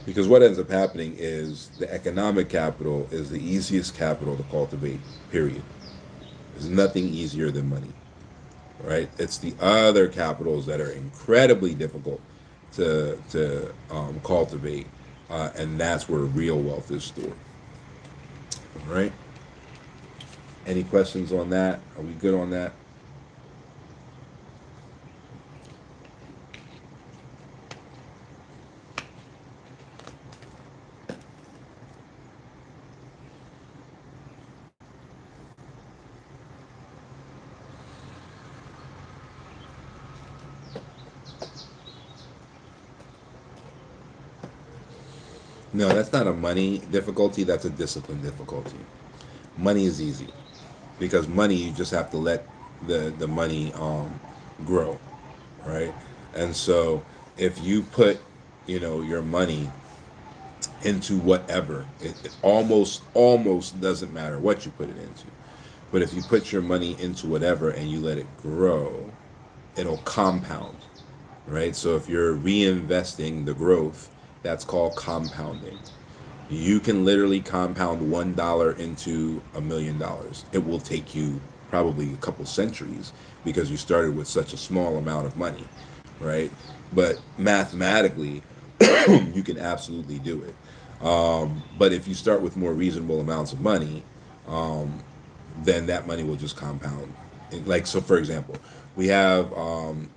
Speaker 1: Because what ends up happening is the economic capital is the easiest capital to cultivate, period. There's nothing easier than money, right? It's the other capitals that are incredibly difficult to cultivate, and that's where real wealth is stored. All right. Any questions on that? Are we good on that? No, that's not a money difficulty. That's a discipline difficulty. Money is easy because money you just have to let the money grow, right? And so if you put your money into whatever, it almost doesn't matter what you put it into. But if you put your money into whatever and you let it grow, it'll compound, right? So if you're reinvesting the growth, that's called compounding. You can literally compound $1 into $1 million. It will take you probably a couple centuries because you started with such a small amount of money, right? But mathematically, you can absolutely do it. But if you start with more reasonable amounts of money, um, then that money will just compound. Like, so for example, we have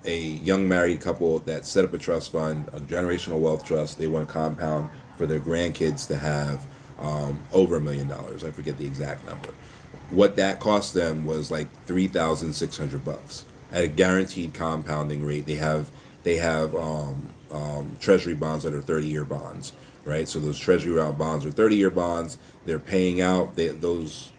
Speaker 1: a young married couple that set up a trust fund, a generational wealth trust. They want to compound for their grandkids to have over $1 million. I forget the exact number. What that cost them was like $3,600 at a guaranteed compounding rate. They have treasury bonds that are 30-year bonds, right? So those treasury bonds are 30-year bonds. They're paying out those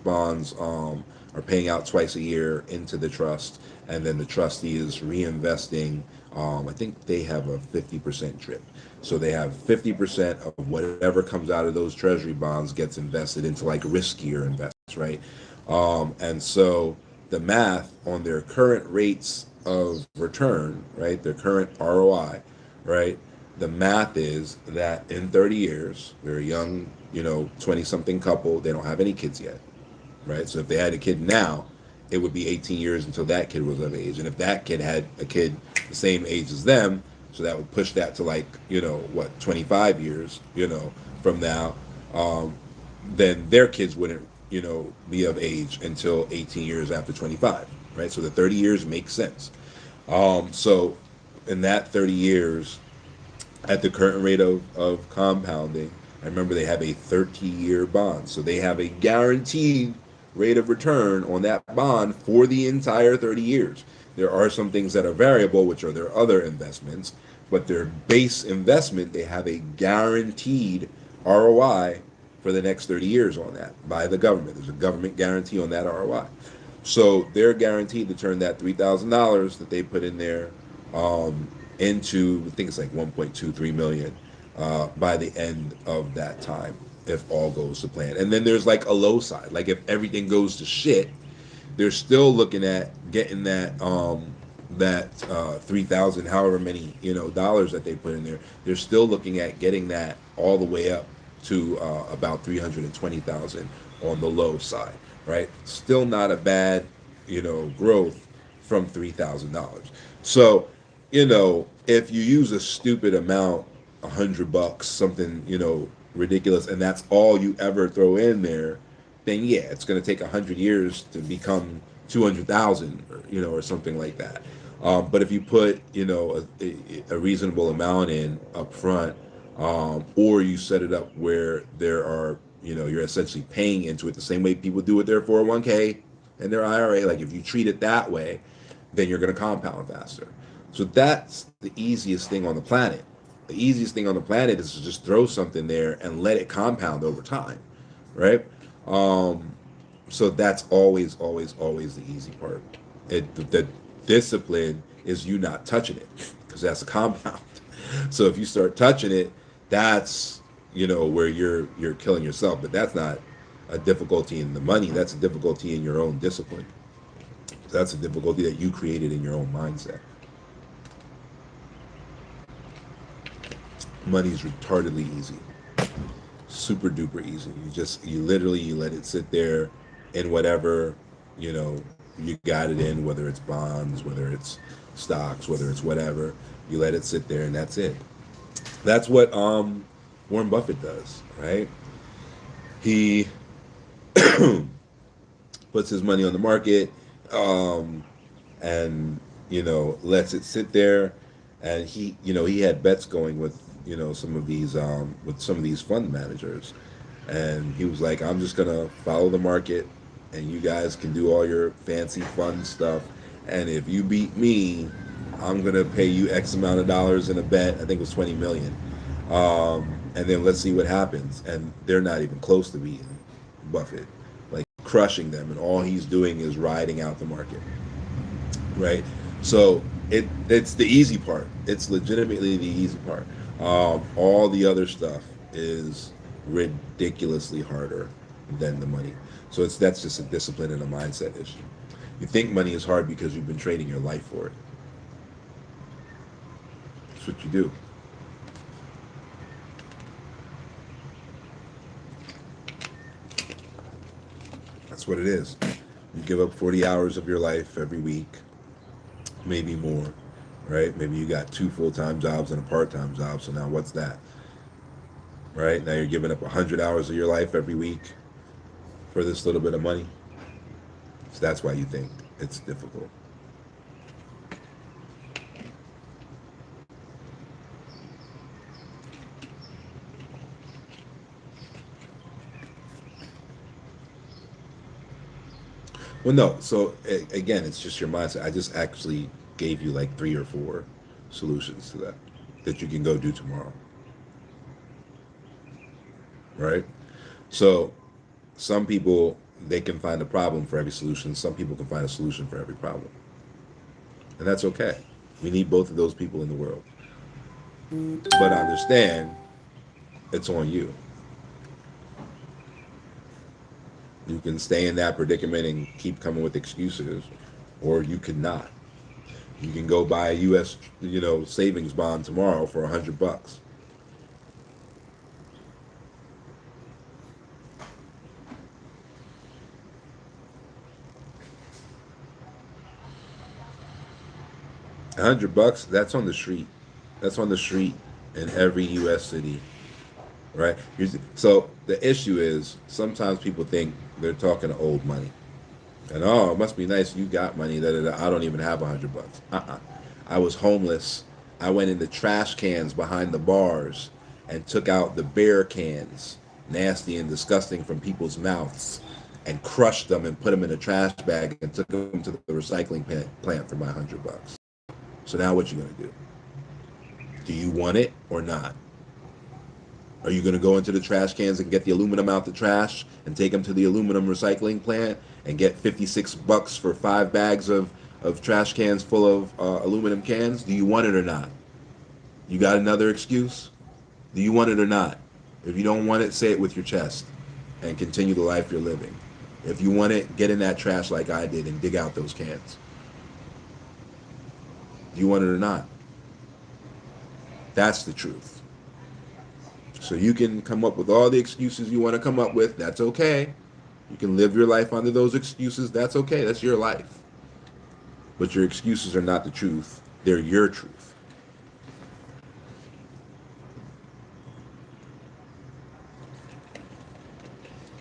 Speaker 1: bonds are paying out twice a year into the trust, and then the trustee is reinvesting. I think they have a 50% drip. So they have 50% of whatever comes out of those treasury bonds gets invested into like riskier investments, right? And so the math on their current rates of return, right, their current ROI, right, the math is that in 30 years, they're a young, 20 something couple, they don't have any kids yet, right? So if they had a kid now, it would be 18 years until that kid was of age. And if that kid had a kid the same age as them, so that would push that to like, 25 years, from now, um, then their kids wouldn't, be of age until 18 years after 25, right? So the 30 years makes sense. So in that 30 years, at the current rate of compounding, I remember they have a 30-year bond. So they have a guaranteed rate of return on that bond for the entire 30 years. There are some things that are variable, which are their other investments, but their base investment, they have a guaranteed ROI for the next 30 years on that by the government. There's a government guarantee on that ROI. So they're guaranteed to turn that $3,000 that they put in there into, I think it's like 1.23 million by the end of that time, if all goes to plan. And then there's like a low side, like if everything goes to shit, they're still looking at getting that 3,000, however many dollars that they put in there. They're still looking at getting that all the way up to about 320,000 on the low side, right? Still not a bad growth from $3,000. So if you use a stupid amount, $100, something ridiculous, and that's all you ever throw in there, then yeah, it's going to take 100 years to become 200,000, or something like that. But if you put a reasonable amount in up front, or you set it up where there are you're essentially paying into it the same way people do with their 401k and their IRA. Like if you treat it that way, then you're going to compound faster. So that's the easiest thing on the planet. The easiest thing on the planet is to just throw something there and let it compound over time, right? Um, so that's always the easy part. The discipline is you not touching it because that's a compound. So if you start touching it, that's where you're killing yourself. But that's not a difficulty in the money. That's a difficulty in your own discipline. That's a difficulty that you created in your own mindset. Money's retardedly easy, super duper easy. You literally you let it sit there in whatever, you know, you got it in, whether it's bonds, whether it's stocks, whether it's whatever. You let it sit there and that's it. That's what Warren Buffett does, right? He puts his money on the market, um, and lets it sit there. And he had bets going with some of these fund managers, and he was like, I'm just gonna follow the market, and you guys can do all your fancy fun stuff. And if you beat me, I'm gonna pay you X amount of dollars in a bet. I think it was 20 million. And then let's see what happens. And they're not even close to beating Buffett, like crushing them. And all he's doing is riding out the market, right? So it's the easy part. It's legitimately the easy part. All the other stuff is ridiculously harder than the money. So that's just a discipline and a mindset issue. You think money is hard because you've been trading your life for it. That's what you do. That's what it is. You give up 40 hours of your life every week, maybe more, right? Maybe you got two full-time jobs and a part-time job, so now what's that? Right? Now you're giving up 100 hours of your life every week for this little bit of money. So that's why you think it's difficult. Well, no. So again, it's just your mindset. I just actually gave you like three or four solutions to that you can go do tomorrow, right? So some people, they can find a problem for every solution. Some people can find a solution for every problem, and that's okay. We need both of those people in the world. But understand, it's on you. You can stay in that predicament and keep coming with excuses, or you cannot. You can go buy a U.S. Savings bond tomorrow for $100. 100 bucks. That's on the street. That's on the street in every U.S. city, right? So the issue is sometimes people think they're talking old money, and oh, it must be nice you got money. That I don't even have $100. I was homeless. I went in the trash cans behind the bars and took out the beer cans, nasty and disgusting from people's mouths, and crushed them and put them in a trash bag and took them to the recycling plant for my $100. So now what you gonna do? Do you want it or not? Are you going to go into the trash cans and get the aluminum out the trash and take them to the aluminum recycling plant and get $56 for 5 bags of trash cans full of aluminum cans? Do you want it or not? You got another excuse? Do you want it or not? If you don't want it, say it with your chest and continue the life you're living. If you want it, get in that trash like I did and dig out those cans. Do you want it or not? That's the truth. So you can come up with all the excuses you want to come up with. That's okay. You can live your life under those excuses. That's okay. That's your life. But your excuses are not the truth. They're your truth.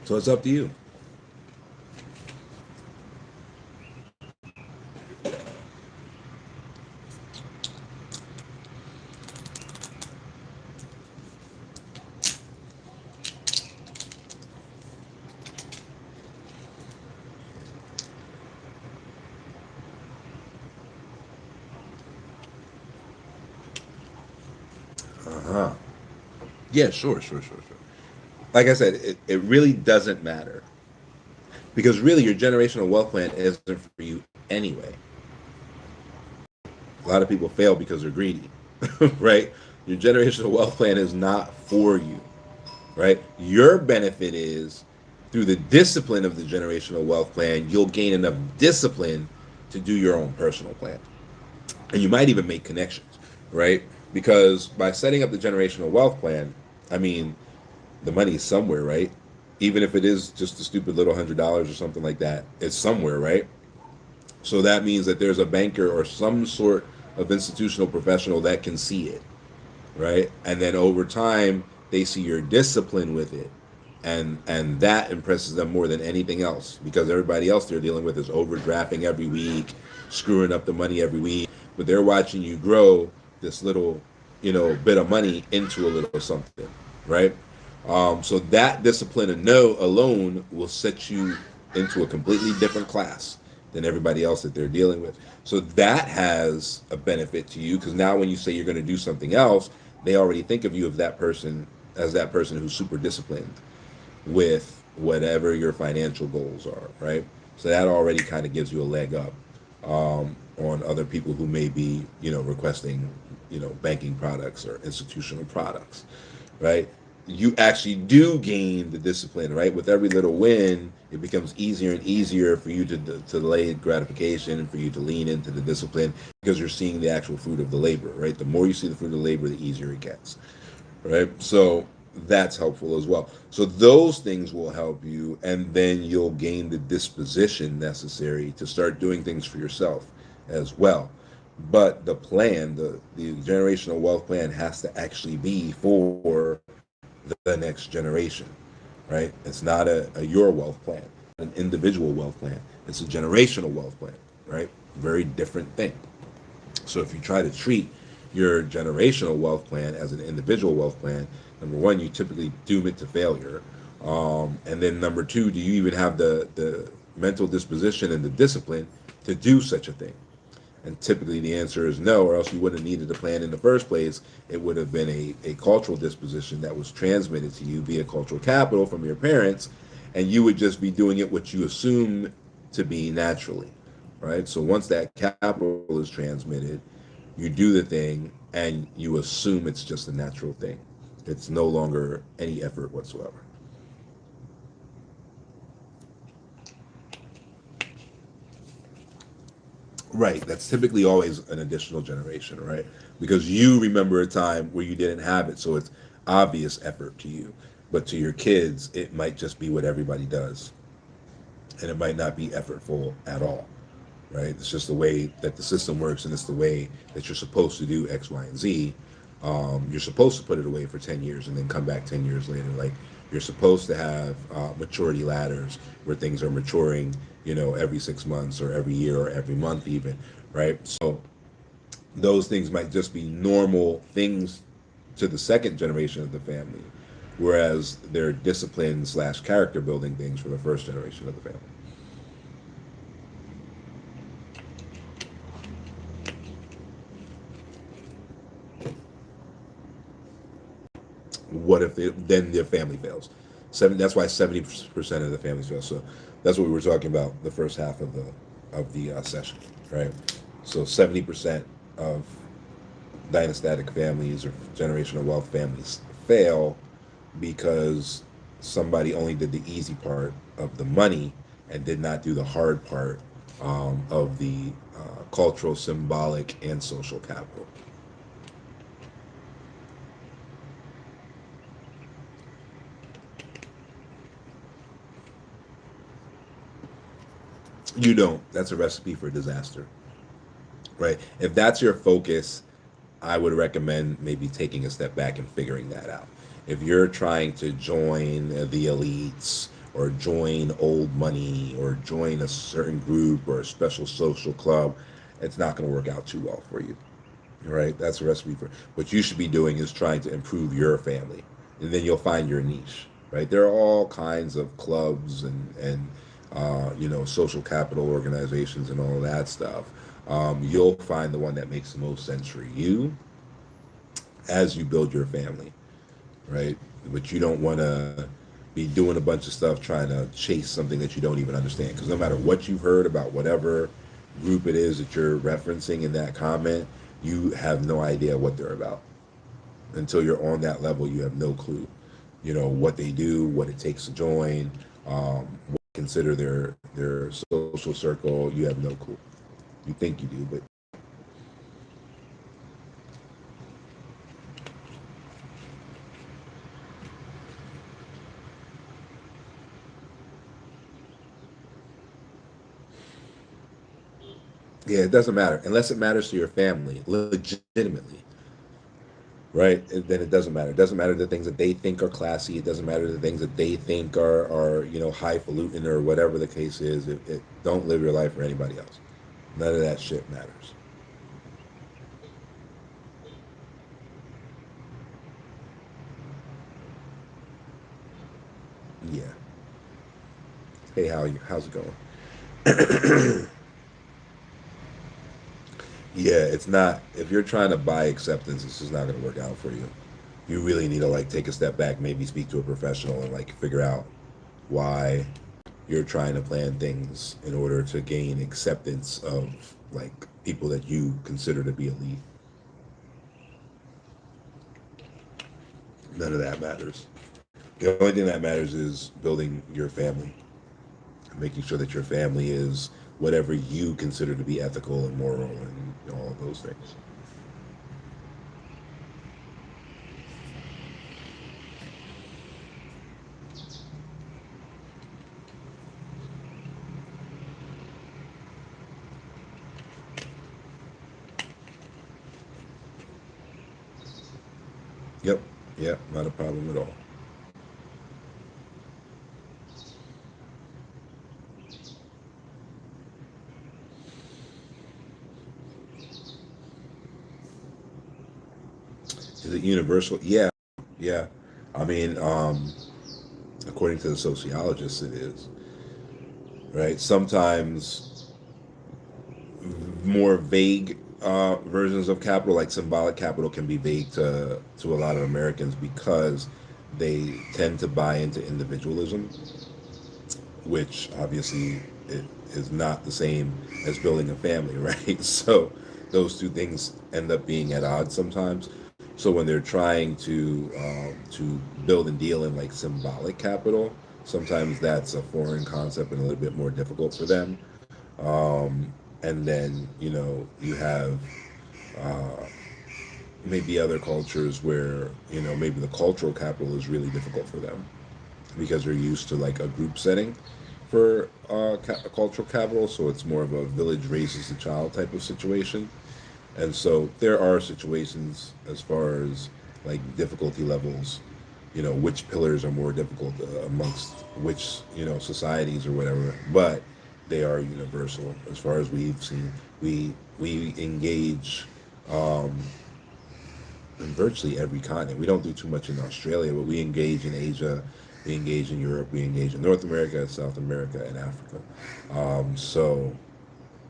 Speaker 1: So it's up to you. Uh-huh. Yeah, sure. Like I said, it really doesn't matter. Because really, your generational wealth plan isn't for you anyway. A lot of people fail because they're greedy, right? Your generational wealth plan is not for you, right? Your benefit is through the discipline of the generational wealth plan, you'll gain enough discipline to do your own personal plan. And you might even make connections, right? Because by setting up the generational wealth plan, I mean, the money is somewhere, right? Even if it is just a stupid little $100 or something like that, it's somewhere, right? So that means that there's a banker or some sort of institutional professional that can see it, right? And then over time, they see your discipline with it, and that impresses them more than anything else, because everybody else they're dealing with is overdrafting every week, screwing up the money every week, but they're watching you grow this little, bit of money into a little something, right? So that discipline and no alone will set you into a completely different class than everybody else that they're dealing with. So that has a benefit to you, because now when you say you're going to do something else, they already think of you of that person as that person who's super disciplined with whatever your financial goals are, right? So that already kind of gives you a leg up on other people who may be, requesting, banking products or institutional products, right? You actually do gain the discipline, right? With every little win, it becomes easier and easier for you to delay gratification and for you to lean into the discipline, because you're seeing the actual fruit of the labor, right? The more you see the fruit of the labor, the easier it gets, right? So that's helpful as well. So those things will help you, and then you'll gain the disposition necessary to start doing things for yourself as well. But the plan, the generational wealth plan, has to actually be for the next generation, right? It's not a your wealth plan, an individual wealth plan. It's a generational wealth plan, right? Very different thing. So if you try to treat your generational wealth plan as an individual wealth plan, number one, you typically doom it to failure. And then number two, do you even have the mental disposition and the discipline to do such a thing? And typically the answer is no, or else you wouldn't have needed a plan in the first place. It would have been a cultural disposition that was transmitted to you via cultural capital from your parents, and you would just be doing it what you assume to be naturally, right? So once that capital is transmitted, you do the thing and you assume it's just a natural thing. It's no longer any effort whatsoever. Right. That's typically always an additional generation, right? Because you remember a time where you didn't have it, so it's obvious effort to you. But to your kids, it might just be what everybody does, and it might not be effortful at all, right? It's just the way that the system works, and it's the way that you're supposed to do X, Y, and Z. You're supposed to put it away for 10 years and then come back 10 years later. Like, you're supposed to have maturity ladders where things are maturing, every 6 months or every year or every month, even, right? So those things might just be normal things to the second generation of the family, whereas they're discipline slash character building things for the first generation of the family. What if then their family fails? That's why 70% of the families fail. So that's what we were talking about the first half of the session, right? So 70% of dynastatic families or generational wealth families fail because somebody only did the easy part of the money and did not do the hard part of the cultural, symbolic, and social capital. You don't. That's a recipe for disaster, right? If that's your focus, I would recommend maybe taking a step back and figuring that out. If you're trying to join the elites or join old money or join a certain group or a special social club, it's not going to work out too well for you, right? That's a recipe for what you should be doing is trying to improve your family, and then you'll find your niche, right? There are all kinds of clubs and social capital organizations and all that stuff. You'll find the one that makes the most sense for you as you build your family, right? But you don't want to be doing a bunch of stuff trying to chase something that you don't even understand. Because no matter what you've heard about whatever group it is that you're referencing in that comment, you have no idea what they're about. Until you're on that level, you have no clue. What they do, what it takes to join, what they consider their social circle. You have no clue. You think you do, but Yeah, it doesn't matter unless it matters to your family legitimately, right? Then it doesn't matter. It doesn't matter the things that they think are classy. It doesn't matter the things that they think are highfalutin or whatever the case is. Don't live your life for anybody else. None of that shit matters. Yeah. Hey, how's it going? Yeah, it's not. If you're trying to buy acceptance, it's just not going to work out for you. You really need to like take a step back, maybe speak to a professional, and like figure out why you're trying to plan things in order to gain acceptance of like people that you consider to be elite. None of that matters. The only thing that matters is building your family, making sure that your family is whatever you consider to be ethical and moral and all of those things. Yep. Yep. Not a problem at all. Is it universal? Yeah. Yeah. I mean, according to the sociologists, it is right. Sometimes more vague versions of capital, like symbolic capital, can be vague to a lot of Americans because they tend to buy into individualism, which obviously it is not the same as building a family, right? So those two things end up being at odds sometimes. So when they're trying to build and deal in like symbolic capital, sometimes that's a foreign concept and a little bit more difficult for them. And then you have uh, maybe other cultures where maybe the cultural capital is really difficult for them because they're used to like a group setting for a cultural capital, so it's more of a village raises the child type of situation. And so there are situations as far as like difficulty levels, which pillars are more difficult amongst which societies or whatever, but they are universal as far as we've seen. We engage um, in virtually every continent. We don't do too much in Australia, but we engage in Asia, we engage in Europe, we engage in North America, South America, and Africa. So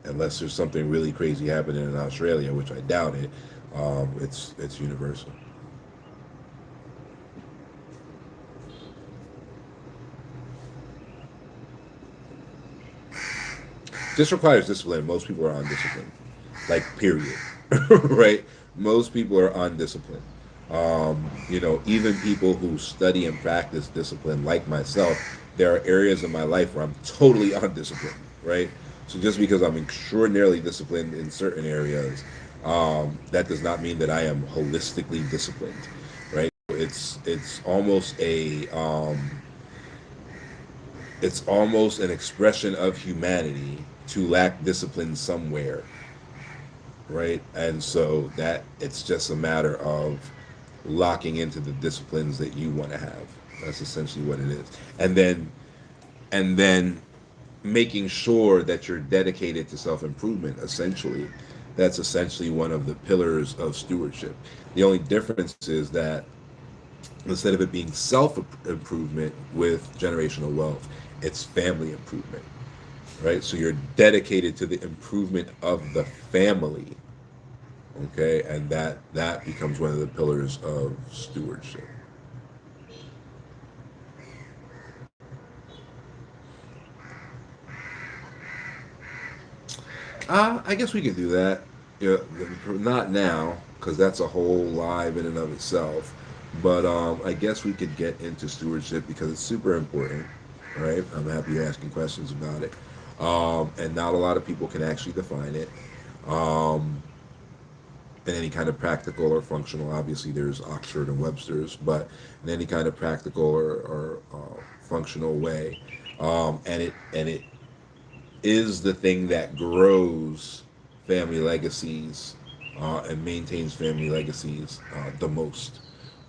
Speaker 1: unless there's something really crazy happening in Australia, which I doubt it, it's universal. This requires discipline. Most people are undisciplined, like period, right? Most people are undisciplined. Even people who study and practice discipline, like myself, there are areas in my life where I'm totally undisciplined, right? So just because I'm extraordinarily disciplined in certain areas, that does not mean that I am holistically disciplined, right? It's almost an expression of humanity to lack discipline somewhere, right? And so that it's just a matter of locking into the disciplines that you want to have. That's essentially what it is. And then making sure that you're dedicated to self-improvement, essentially. That's essentially one of the pillars of stewardship. The only difference is that instead of it being self-improvement with generational wealth, it's family improvement, right? So you're dedicated to the improvement of the family, okay, and that becomes one of the pillars of stewardship. I guess we could do that. Yeah, not now because that's a whole live in and of itself. But I guess we could get into stewardship because it's super important, right? I'm happy you're asking questions about it. And not a lot of people can actually define it. Um, in any kind of practical or functional. Obviously, there's Oxford and Webster's, but in any kind of practical or functional way, and it is the thing that grows family legacies and maintains family legacies the most,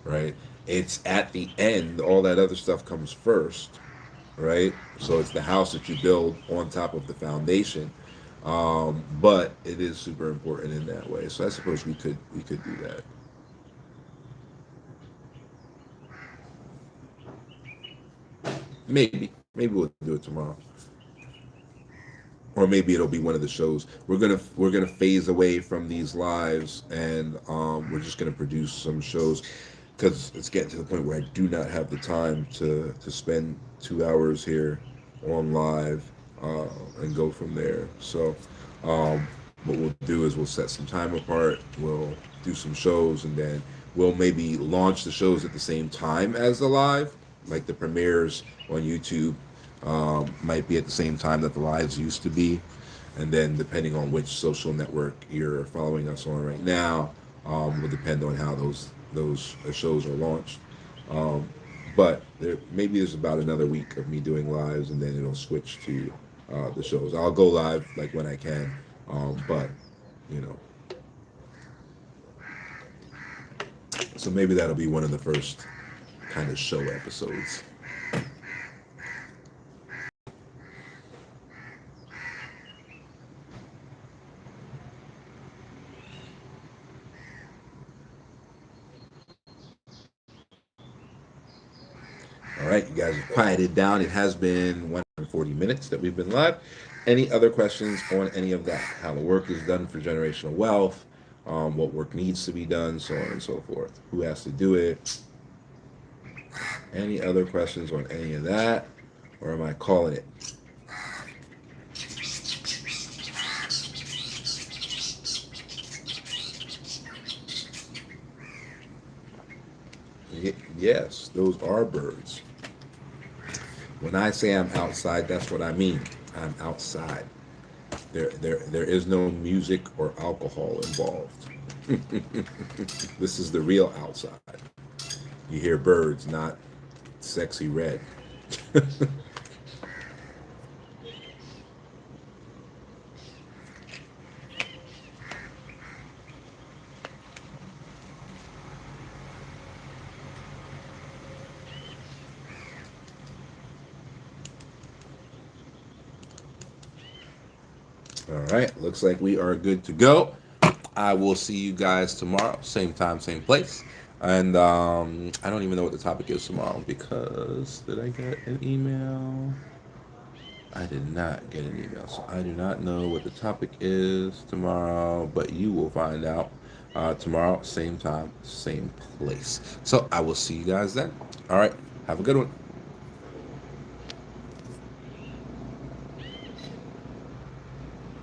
Speaker 1: right? It's at the end, all that other stuff comes first, right? So it's the house that you build on top of the foundation, but it is super important in that way. So I suppose we could do that. Maybe we'll do it tomorrow, or maybe it'll be one of the shows. We're gonna phase away from these lives, and we're just gonna produce some shows because it's getting to the point where I do not have the time to spend 2 hours here on live and go from there. So what we'll do is we'll set some time apart. We'll do some shows, and then we'll maybe launch the shows at the same time as the live, like the premieres on YouTube might be at the same time that the lives used to be, and then depending on which social network you're following us on right now, will depend on how those shows are launched. Um, but maybe there's about another week of me doing lives, and then it'll switch to the shows. I'll go live like when I can, but you know, so maybe that'll be one of the first kind of show episodes. All right, you guys have quieted down. It has been 140 minutes that we've been live. Any other questions on any of that? How the work is done for generational wealth, what work needs to be done, so on and so forth. Who has to do it? Any other questions on any of that? Or am I calling it? Yes, those are birds. When I say I'm outside, that's what I mean. I'm outside. There is no music or alcohol involved. This is the real outside. You hear birds, not sexy red. All right, looks like we are good to go. I will see you guys tomorrow, same time, same place. And I don't even know what the topic is tomorrow because did I get an email? I did not get an email, so I do not know what the topic is tomorrow, but you will find out tomorrow, same time, same place. So I will see you guys then. All right, have a good one.